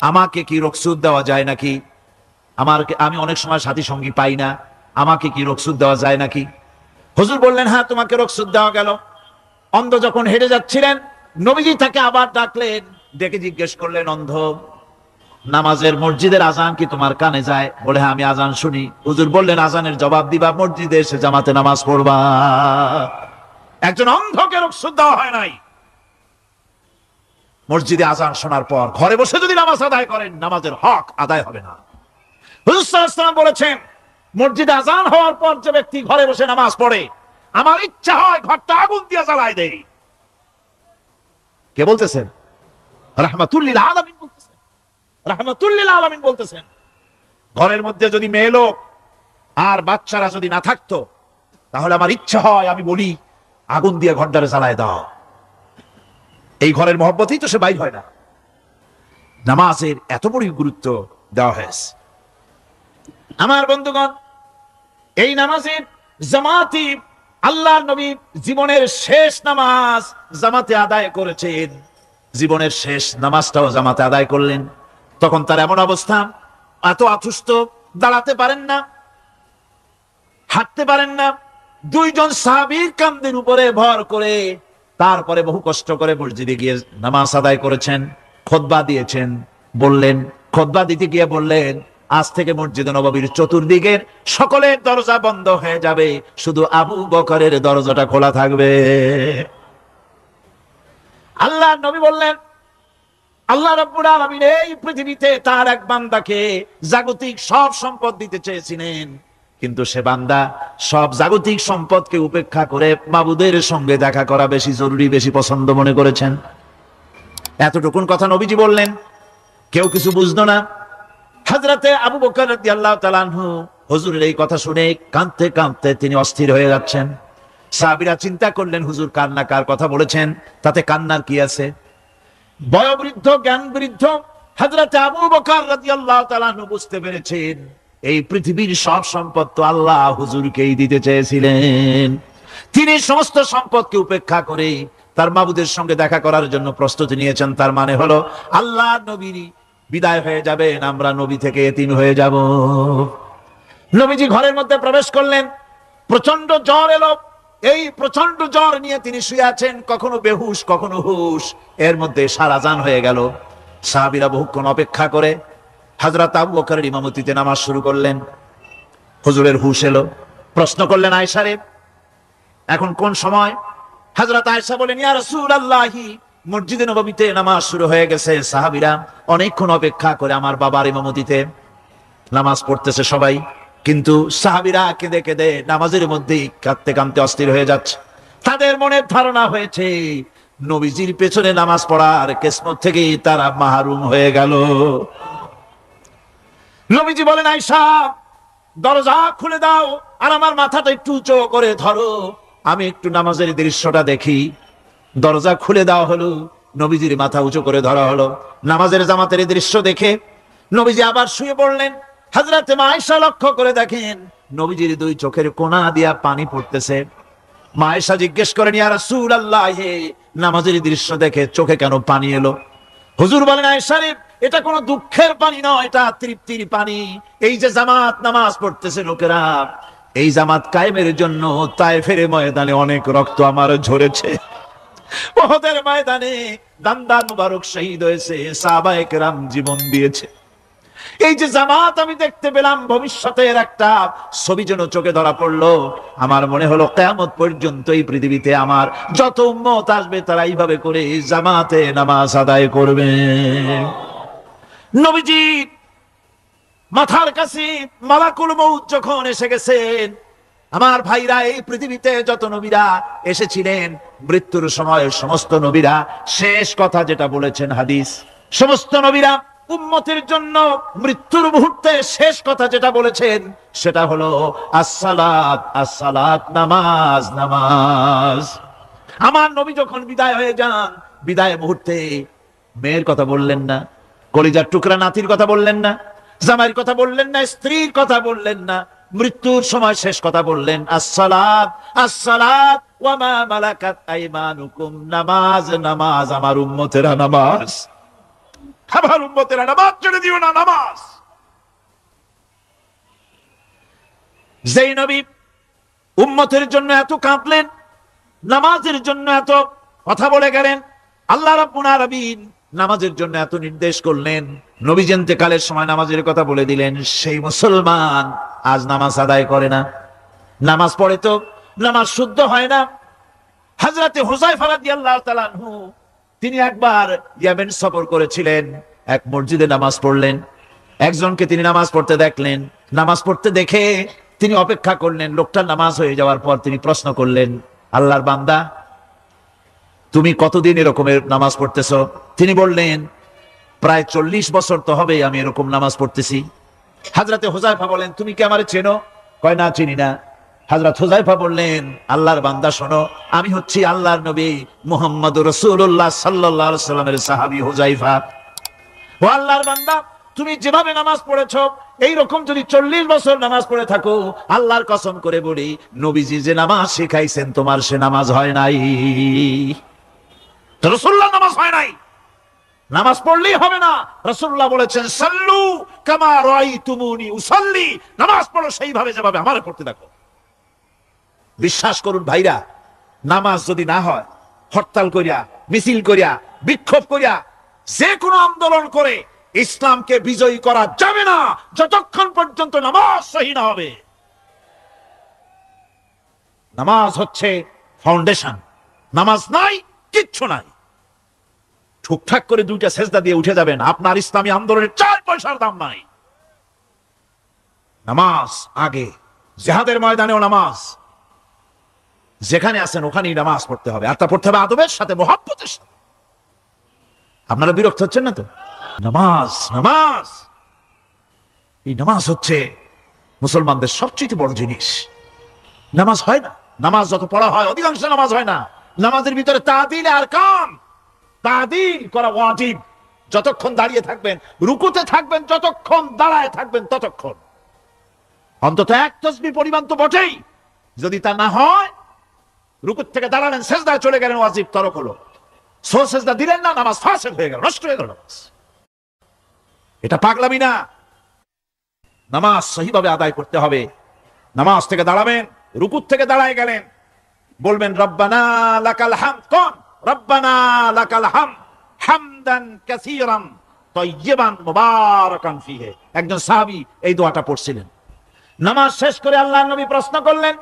আমাকে কি রুখসুত দেওয়া যায় নাকি? আমি অনেক সময় সাথী সঙ্গী পাই না, আমাকে কি রুখসুত দেওয়া যায় নাকি? হুজুর বললেন, হ্যাঁ তোমাকে রুখসুত দেওয়া গেল। অন্ধ যখন হেঁটে যাচ্ছিলেন, নবীজি তাকে আবার ডাকলেন, ডেকে জিজ্ঞেস করলেন, অন্ধ, নামাজের মসজিদের আজান কি তোমার কানে যায়? বলে হ্যাঁ আমি আজান শুনি। হুজুর বললেন, আজানের জবাব দিবা, মসজিদে এসে জামাতে নামাজ পড়বা। একজন অন্ধকে রুখসুত দেওয়া হয় নাই। মসজিদে আজান শোনার পর ঘরে বসে যদি নামাজ আদায় করেন, নামাজের হক আদায় হবে না। হুজুর সাল্লাল্লাহু আলাইহি ওয়াসাল্লাম বলেছেন, মসজিদে আজান হওয়ার পর যে ব্যক্তি ঘরে বসে নামাজ পড়ে, আমার ইচ্ছা হয় ঘরটা আগুন দিয়ে জ্বালায় দেই। কে বলতেছেন? রাহমাতুল লিল আলামিন বলতেছেন। রাহমাতুল লিল আলামিন বলতেছেন, ঘরের মধ্যে যদি মেয়ে লোক আর বাচ্চারা যদি না থাকতো, তাহলে আমার ইচ্ছা হয় আমি বলি আগুন দিয়ে ঘরটারে জ্বালায় দাও। এই ঘরের মহব্বতেই তো সে বাইর হয় না। নামাজের এত বড় গুরুত্ব দেওয়া হয়েছে। আমার বন্ধুগণ, এই নামাজের জামাতি, আল্লাহর নবী জীবনের শেষ নামাজ জামাতে আদায় করেছেন। জীবনের শেষ নামাজটাও জামাতে আদায় করলেন। তখন তার এমন অবস্থা, এত অসুস্থ, দাঁড়াতে পারেন না, হাঁটতে পারেন না। দুইজন সাহাবীর কাঁধের উপরে ভর করে তারপরে বহু কষ্ট করে মসজিদে গিয়ে নামাজ আদায় করেছেন। খুতবা দিয়েছেন। বললেন, খুতবা দিতে গিয়ে বললেন, আজ থেকে মসজিদে নববীর চতুর্দিকের সকলের দরজা বন্ধ হয়ে যাবে, শুধু আবু বকরের দরজাটা খোলা থাকবে। আল্লাহর নবী বললেন, আল্লাহ রাব্বুল আলামিন এই পৃথিবীতে তার এক বান্দাকে জাগতিক সব সম্পদ দিতে চেয়েছিলেন, কিন্তু সে বান্দা সব জাগতিক সম্পদকে উপেক্ষা করে মাবুদের সঙ্গে দেখা করা বেশি জরুরি, বেশি পছন্দ মনে করেছেন। এতটুকুন কথা নবীজি বললেন, কেউ কিছু বুঝতো না। হযরতে আবু বকর রাদিয়াল্লাহু তাআলা আনহু হুজুরের এই কথা শুনে কাঁদতে কাঁদতে তিনি অস্থির হয়ে যাচ্ছেন। সাহাবীরা চিন্তা করলেন, হুজুর কান্না কার কথা বলেছেন, তাতে কান্নার কি আছে? বয়োবৃদ্ধ, জ্ঞান বৃদ্ধ হযরতে আবু বকর রাদিয়াল্লাহু তাআলা আনহু বুঝতে পেরেছেন, এই পৃথিবীর সব সম্পদ তো আল্লাহ হুজুরকেই দিতে চেয়েছিলেন। তিনি সমস্ত সম্পদকে উপেক্ষা করে তার মাবুদের সঙ্গে দেখা করার জন্য প্রস্তুতি নিয়েছেন। তার মানে হলো আল্লাহ নবীর বিদায় হয়ে যাবেন, আমরা নবী থেকে এতিম হয়ে যাব। নবীজি ঘরের মধ্যে প্রবেশ করলেন, প্রচন্ড জ্বর এলো। এই প্রচন্ড জ্বর নিয়ে তিনি শুয়ে আছেন, কখনো বেহুশ কখনো হুশ। এর মধ্যে সারাজান হয়ে গেল। সাহাবীরা বহুক্ষণ অপেক্ষা করে হযরত আবু বকরের ইমামতিতে নামাজ শুরু করলেন। হুজুরের হুশ এলো, প্রশ্ন করলেন আয়েশা রে, এখন কোন সময়? হযরত আয়েশা বলেন, ইয়া রাসূলুল্লাহি, মসজিদে নববীতে নামাজ শুরু হয়ে গেছে। সাহাবীরা অনেকক্ষণ অপেক্ষা করে আমার বাবার ইমামতিতে নামাজ পড়তেছে সবাই, কিন্তু সাহাবীরা কেঁদে কেঁদে নামাজের মধ্যেই কাঁদতে কাঁদতে অস্থির হয়ে যাচ্ছে। তাদের মনের ধারণা হয়েছে নবীজির পেছনে নামাজ পড়ার কিসমত থেকেই তারা মাহরুম হয়ে গেল। নবীজি বলেন, আয়েশা দরজা খুলে দাও আর আমার মাথাটা একটু উঁচু করে ধরো, আমি একটু নামাজের দৃশ্যটা দেখি। দরজা খুলে দেওয়া হলো, নবীজির মাথা উঁচু করে ধরা হলো। নামাজের জামাতের দৃশ্য দেখে নবীজি আবার শুয়ে পড়লেন। হযরত মা আয়েশা লক্ষ্য করে দেখেন নবীজির দুই চোখের কোণা দিয়া পানি পড়তেছে। মা আয়েশা জিজ্ঞেস করেন, ইয়া রাসূলুল্লাহ, নামাজের দৃশ্য দেখে চোখে কেন পানি এলো? হুজুর বলেন, আয়েশা রে, এটা কোনো দুঃখের পানি নয়, এটা তৃপ্তির পানি। এই যে জামাত নামাজ পড়তেছে লোকেরা, এই জামাত কায়েমের জন্য তায়েফের ময়দানে অনেক রক্ত আমার ঝরেছে। উহুদের ময়দানে দান্দান মুবারক শহীদ হয়েছে, সাহাবায়ে কেরাম জীবন দিয়েছে। এই যে জামাত আমি দেখতে পেলাম, ভবিষ্যতের একটা ছবি যেন চোখে ধরা পড়লো। আমার মনে হলো কিয়ামত পর্যন্ত এই পৃথিবীতে আমার যত উম্মত আসবে তারা এইভাবে করে জামাতে নামাজ আদায় করবে। নবীজি মাথার কাছে মালাকুল মউত যখন এসে গেছেন, আমার ভাইরা, এই পৃথিবীতে যত নবীরা এসেছিলেন মৃত্যুর সময় সমস্ত নবীরা শেষ কথা যেটা বলেছেন, হাদিস, সমস্ত নবীরা উম্মতের জন্য মৃত্যুর মুহূর্তে শেষ কথা যেটা বলেছেন সেটা হলো আসসালাত, আসসালাত, নামাজ, নামাজ। আমার নবী যখন বিদায় হয়ে যান, বিদায় মুহূর্তে মেয়ের কথা বললেন না, কলিজার টুকরা নাতির কথা বললেন না, জামাইয়ের কথা বললেন না, স্ত্রীর কথা বললেন না। মৃত্যুর সময় শেষ কথা বললেন আসসালাত, আসসালাত ওয়া মা মালাকাত আইমানুকুম, নামাজ, নামাজ, আমার উম্মতেরা নামাজ, আমার উম্মতেরা নামাজ ছেড়ে দিও না, নামাজ। যেই নবী উম্মতের জন্য এত কাঁদলেন, নামাজের জন্য এত কথা বলে গেলেন, আল্লাহ রাব্বুল আলামিন নামাজের জন্য এত নির্দেশ করলেন, নবীজি ইন্তেকালের সময় নামাজের কথা বলে দিলেন, সেই মুসলমান আজ নামাজ আদায় করে না। নামাজ পড়ে তো নামাজ শুদ্ধ হয় না। হযরতে হুযায়ফা রাদিয়াল্লাহু তাআলা আনহু, তিনি একবার ইয়েমেন সফর করেছিলেন, এক মসজিদে নামাজ পড়লেন। একজনকে তিনি নামাজ পড়তে দেখলেন, নামাজ পড়তে দেখে তিনি অপেক্ষা করলেন। লোকটার নামাজ হয়ে যাওয়ার পর তিনি প্রশ্ন করলেন, আল্লাহর বান্দা, তুমি কতদিন এরকমের নামাজ পড়তেছো? তিনি বললেন, প্রায় 40 বছর তো হবে আমি এরকম নামাজ পড়তেছি। হযরতে হুযায়ফা বলেন, তুমি কি আমারে চেনো? কয়, না, চিনি না। হযরত হুযায়ফা বললেন, আল্লাহর বান্দা শোনো, আমি হচ্ছি আল্লাহর নবী মুহাম্মদুর রাসূলুল্লাহ সাল্লাল্লাহু আলাইহি সাল্লামের সাহাবী হুযায়ফা। ও আল্লাহর বান্দা, তুমি যেভাবে নামাজ পড়েছো এইরকম যদি 40 বছর নামাজ পড়ে থাকো, আল্লাহর কসম করে বলি, নবীজি যে নামাজ শিখাইছেন তোমার সে নামাজ হয় নাই। রাসূলুল্লাহ নামাজ হয় নাই, নামাজ পড়লেই হবে না। রাসূলুল্লাহ বলেছেন, সাল্লু কামা রাআইতুমুনি উসাল্লি, নামাজ পড়ো সেইভাবে যেভাবে আমারে পড়তে দেখো। বিশ্বাস করুন ভাইরা, নামাজ যদি না হয়, হরতাল করিয়া, মিছিল করিয়া, বিক্ষোভ করিয়া, যে কোনো আন্দোলন করে ইসলামকে বিজয়ী করা যাবে না যতক্ষণ পর্যন্ত নামাজ সহি না হবে। নামাজ হচ্ছে ফাউন্ডেশন, নামাজ নাই কিচ্ছু নাই। ঠুকঠাক করে দুইটা সেজদা দিয়ে উঠে যাবেন, আপনার ইসলামী আন্দোলনের 4 পয়সার দাম নাই। নামাজ আগে, জিহাদের ময়দানেও নামাজ, যেখানে আছেন ওখানেই নামাজ পড়তে হবে, আর তা পড়তে হবে আদবের সাথে, মহব্বতের সাথে। আপনারা বিরক্ত হচ্ছেন না তো? নামাজ, নামাজ, এই নামাজ হচ্ছে মুসলমানদের সবচেয়ে বড় জিনিস। নামাজ হয় না, নামাজ যত পড়া হয় অধিকাংশ নামাজ হয় না। নামাজের ভিতরে তাদিল আর কাম, তাদিল করা ওয়াজিব। যতক্ষণ দাঁড়িয়ে থাকবেন, রুকুতে থাকবেন, যতক্ষণ দাঁড়ায় থাকবেন ততক্ষণ অন্তত এক তাসবিহ পরিমাণ তো বটেই। যদি তা না হয় রুকুর থেকে দাঁড়ালেন, সেজদায় চলে গেলেন, ওয়াজিব তরক হলো। সো সেজদা দিলেন না, নামাজ ফাসিদ হয়ে গেল, নষ্ট হয়ে গেল নামাজ। এটা পাগলামি না। নামাজ সহিভাবে আদায় করতে হবে। নামাজ থেকে দাঁড়াবেন, রুকুর থেকে দাঁড়ায় গেলেন, বলবেন রব্বানা লাকাল হামদ। কোন রব্বানা লাকাল হামদ হামদান কাসীরান তাইয়্যিবান মুবারাকান ফীহি। একজন সাহাবী এই দোয়াটা পড়ছিলেন। নামাজ শেষ করে আল্লাহর নবী প্রশ্ন করলেন,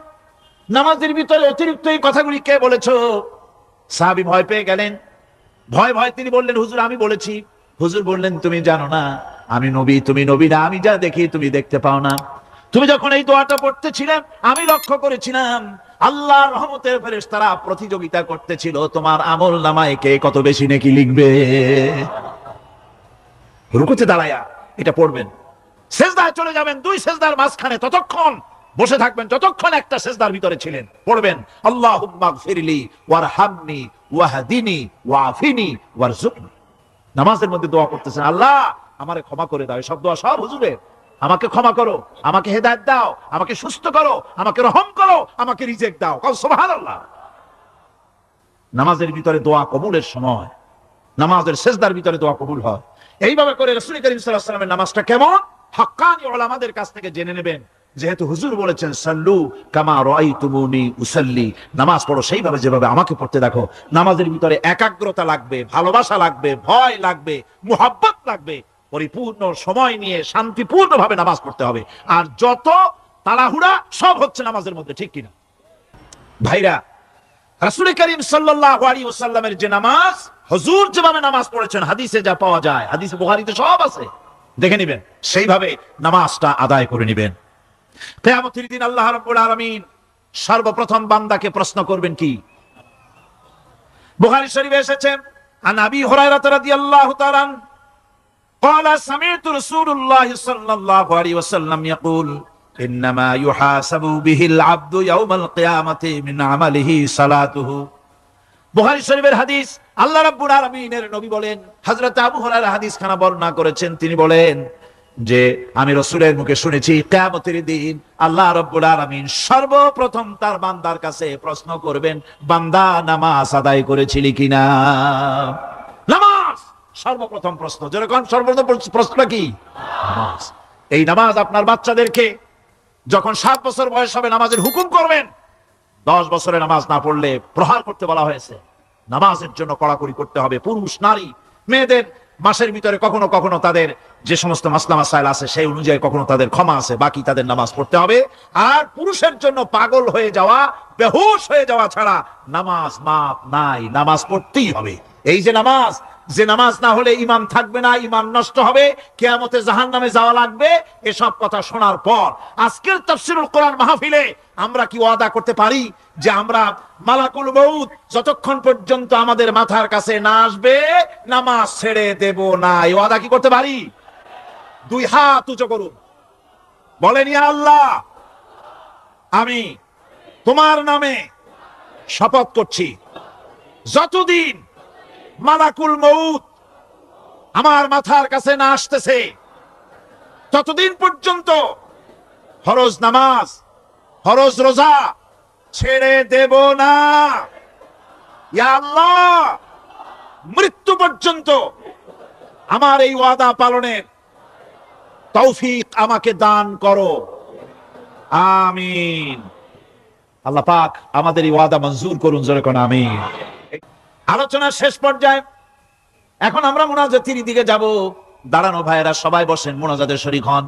নামাজের ভিতরে অতিরিক্ত এই কথাগুলি কে বলেছো? সাহাবী ভয় পেয়ে গেলেন। ভয় তিনি বললেন, হুজুর আমি বলেছি। হুজুর বললেন, তুমি জানো না আমি নবী, তুমি নবী না। আমি যা দেখি তুমি দেখতে পাও না। তুমি যখন এই দোয়াটা পড়তেছিলে আমি লক্ষ্য করেছিলাম আল্লাহর রহমতের ফেরেশতারা প্রতিযোগিতা করতেছিল তোমার আমল নামায় কে কত বেশি নেকি লিখবে। রুকুতে দাঁড়ায়া এটা পড়বেন। সেজদায় চলে যাবেন, দুই সেজদার মাঝখানে ততক্ষণ বসে থাকবেন যতক্ষণ একটা সেজদার ভিতরে ছিলেন। পড়বেন আল্লাহুম্মা গফিরলি ওয়ারহামনি ওয়াহদিনি ওয়াআফিনি ওয়ারযুকনি। নামাজের মধ্যে দোয়া করতেছেন, আল্লাহ আমারে ক্ষমা করে দাও। সব দোয়া সব হুজুরের। আমাকে ক্ষমা করো, আমাকে হেদায়েত দাও, আমাকে সুস্থ করো, আমাকে রহম করো, আমাকে রিজেক্ট দাও। কও সুবহানাল্লাহ। নামাজের ভিতরে দোয়া কবুলের সময়, নামাজের সেজদার ভিতরে দোয়া কবুল হয়। এইভাবে করে রাসূল করিম সাল্লাল্লাহু আলাইহি ওয়াসাল্লামের নামাজটা কেমন হাক্কানি উলামাদের কাছ থেকে জেনে নেবেন। যেহেতু হুজুর বলেছেন সাল্লু কামা রাআইতুমুনি উসাল্লি, নামাজ পড়ো সেইভাবে যেভাবে আমাকে পড়তে দেখো। নামাজের ভিতরে একাগ্রতা লাগবে, ভালোবাসা লাগবে, ভয় লাগবে, মুহাব্বত লাগবে। পরিপূর্ণ সময় নিয়ে শান্তিপূর্ণভাবে নামাজ পড়তে হবে। আর যত তাড়াহুড়া সব হচ্ছে নামাজের মধ্যে, ঠিক কিনা ভাইরা? রাসূল করিম সাল্লাল্লাহু আলাইহি ওয়াসাল্লামের যে নামাজ, হুজুর যেভাবে নামাজ পড়েছেন হাদিসে যা পাওয়া যায়, হাদিসে বুখারীতে সব আছে, দেখে নেবেন, সেইভাবে নামাজটা আদায় করে নেবেন। কিয়ামতের দিন আল্লাহ রাব্বুল আলামিন সর্বপ্রথম বান্দাকে প্রশ্ন করবেন কি? বুখারী শরীফে এসেছে, আন আবি হুরায়রা রাদিয়াল্লাহু তাআলা قال سمعت رسول الله صلى الله عليه وسلم يقول إنما يحاسب به العبد يوم القيامة من عمله صلاته। বুখারী শরীফের হাদিস। আল্লাহ রাব্বুল আলামিনের নবী বলেন, হযরত আবু হুরায়রা হাদিস খানা বর্ণনা করেছেন, তিনি বলেন যে আমি রাসূলের মুখে শুনেছি কিয়ামতের দিন আল্লাহ রাব্বুল আলামিন সর্বপ্রথম তার বান্দার কাছে প্রশ্ন করবেন, বান্দা নামাজ আদায় করেছিলি কিনা? নামাজ সর্বপ্রথম প্রশ্ন। যেরকম সর্বপ্রথম প্রশ্নটা কি? নামাজ। এই নামাজ আপনার বাচ্চাদেরকে যখন 7 বছর বয়স হবে নামাজের হুকুম করবেন। 10 বছরে নামাজ না পড়লে প্রহার করতে বলা হয়েছে। নামাজের জন্য কড়াকড়ি করতে হবে। পুরুষ নারী মেয়েদের মাসের ভিতরে কখনো কখনো তাদের যে সমস্ত মাসলা মাসাইল আছে সেই অনুযায়ী কখনো তাদের ক্ষমা আছে, বাকি তাদের নামাজ পড়তে হবে। আর পুরুষের জন্য পাগল হয়ে যাওয়া, বেহুশ হয়ে যাওয়া ছাড়া নামাজ মাপ নাই, নামাজ পড়তেই হবে। এই যে নামাজ না হলে ঈমান থাকবে না, ঈমান নষ্ট হবে, কিয়ামতে জাহান্নামে যাওয়া লাগবে, এসব কথা শোনার পর আজকের তাফসীরুল কোরআন মাহফিলে আমরা কি ওয়াদা করতে পারি যে আমরা মালাকুল মউত যতক্ষণ পর্যন্ত আমাদের মাথার কাছে না আসবে নামাজ ছেড়ে দেব না? এই ওয়াদা কি করতে পারি? দুই হাত উঁচু করুন, বলেন ইয়া আল্লাহ, আমি তোমার নামে শপথ করছি যতদিন মালাকুল মউত আমার মাথার কাছে না আসতেছে ততদিন পর্যন্ত ফরজ নামাজ, ফরজ রোজা ছেড়ে দেব না। ইয়া আল্লাহ, মৃত্যু পর্যন্ত আমার এই ওয়াদা পালনের তৌফিক আমাকে দান করো, আমিন। আল্লাহ পাক আমাদের এই ওয়াদা মঞ্জুর করুন, জোরে কোন আমিন। আলোচনার শেষ পর্যায়ে এখন আমরা মুনাজাতের দিকে যাব। দাঁড়ানো ভাইয়েরা সবাই বসেন, মুনাজাতের শরীক হন।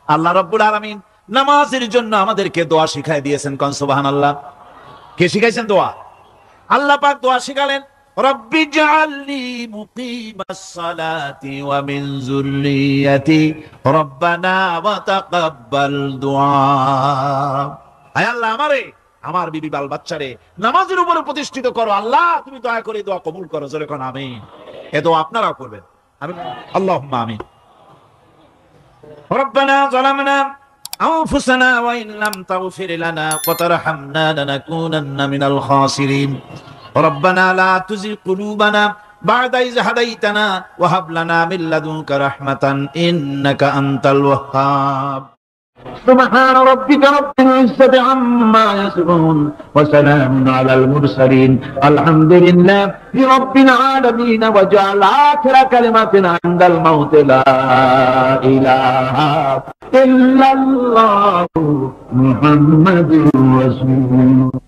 আল্লাহ রাব্বুল আলামিন নামাজের জন্য আমাদেরকে দোয়া শিখাই দিয়েছেন, কোন সুবহানাল্লাহ। কে শিখাইছেন দোয়া? আল্লাহ পাক দোয়া শিখালেন, রব্বি জাআলনি মুকিমাস সালাতি ওয়া মিন যুররিয়াতি রব্বানা ওয়া তাকাব্বাল দুআ। আয় আল্লাহ, আমারে আমার বিবি বাল বাচ্চারে নামাজের উপরে প্রতিষ্ঠিত করো। আল্লাহ তুমি দয়া করে দোয়া কবুল করো, জোরে কোন আমিন। এ দোয়া আপনারাও করবেন, আমিন, আল্লাহুম্মা আমিন। রব্বানা যালামনা আনফুসানা ওয়া ইন লাম তাগফির লানা ওয়া তারহামনা লানাকুনান্না মিনাল খাসিরিন। রব্বানা লা তুযিগ কুলুবানা বা'দা ইয হাদাইতানা ওয়া হাব লানা মিন লাদুনকা রাহমাতান ইন্নাকা আনতাল ওয়াহ্হাব। سبحان ربك رب العزة عما يصفون وسلام على المرسلين الحمد لله رب العالمين وجعل آخر كلمة عند الموت لا إله إلا الله محمد رسول الله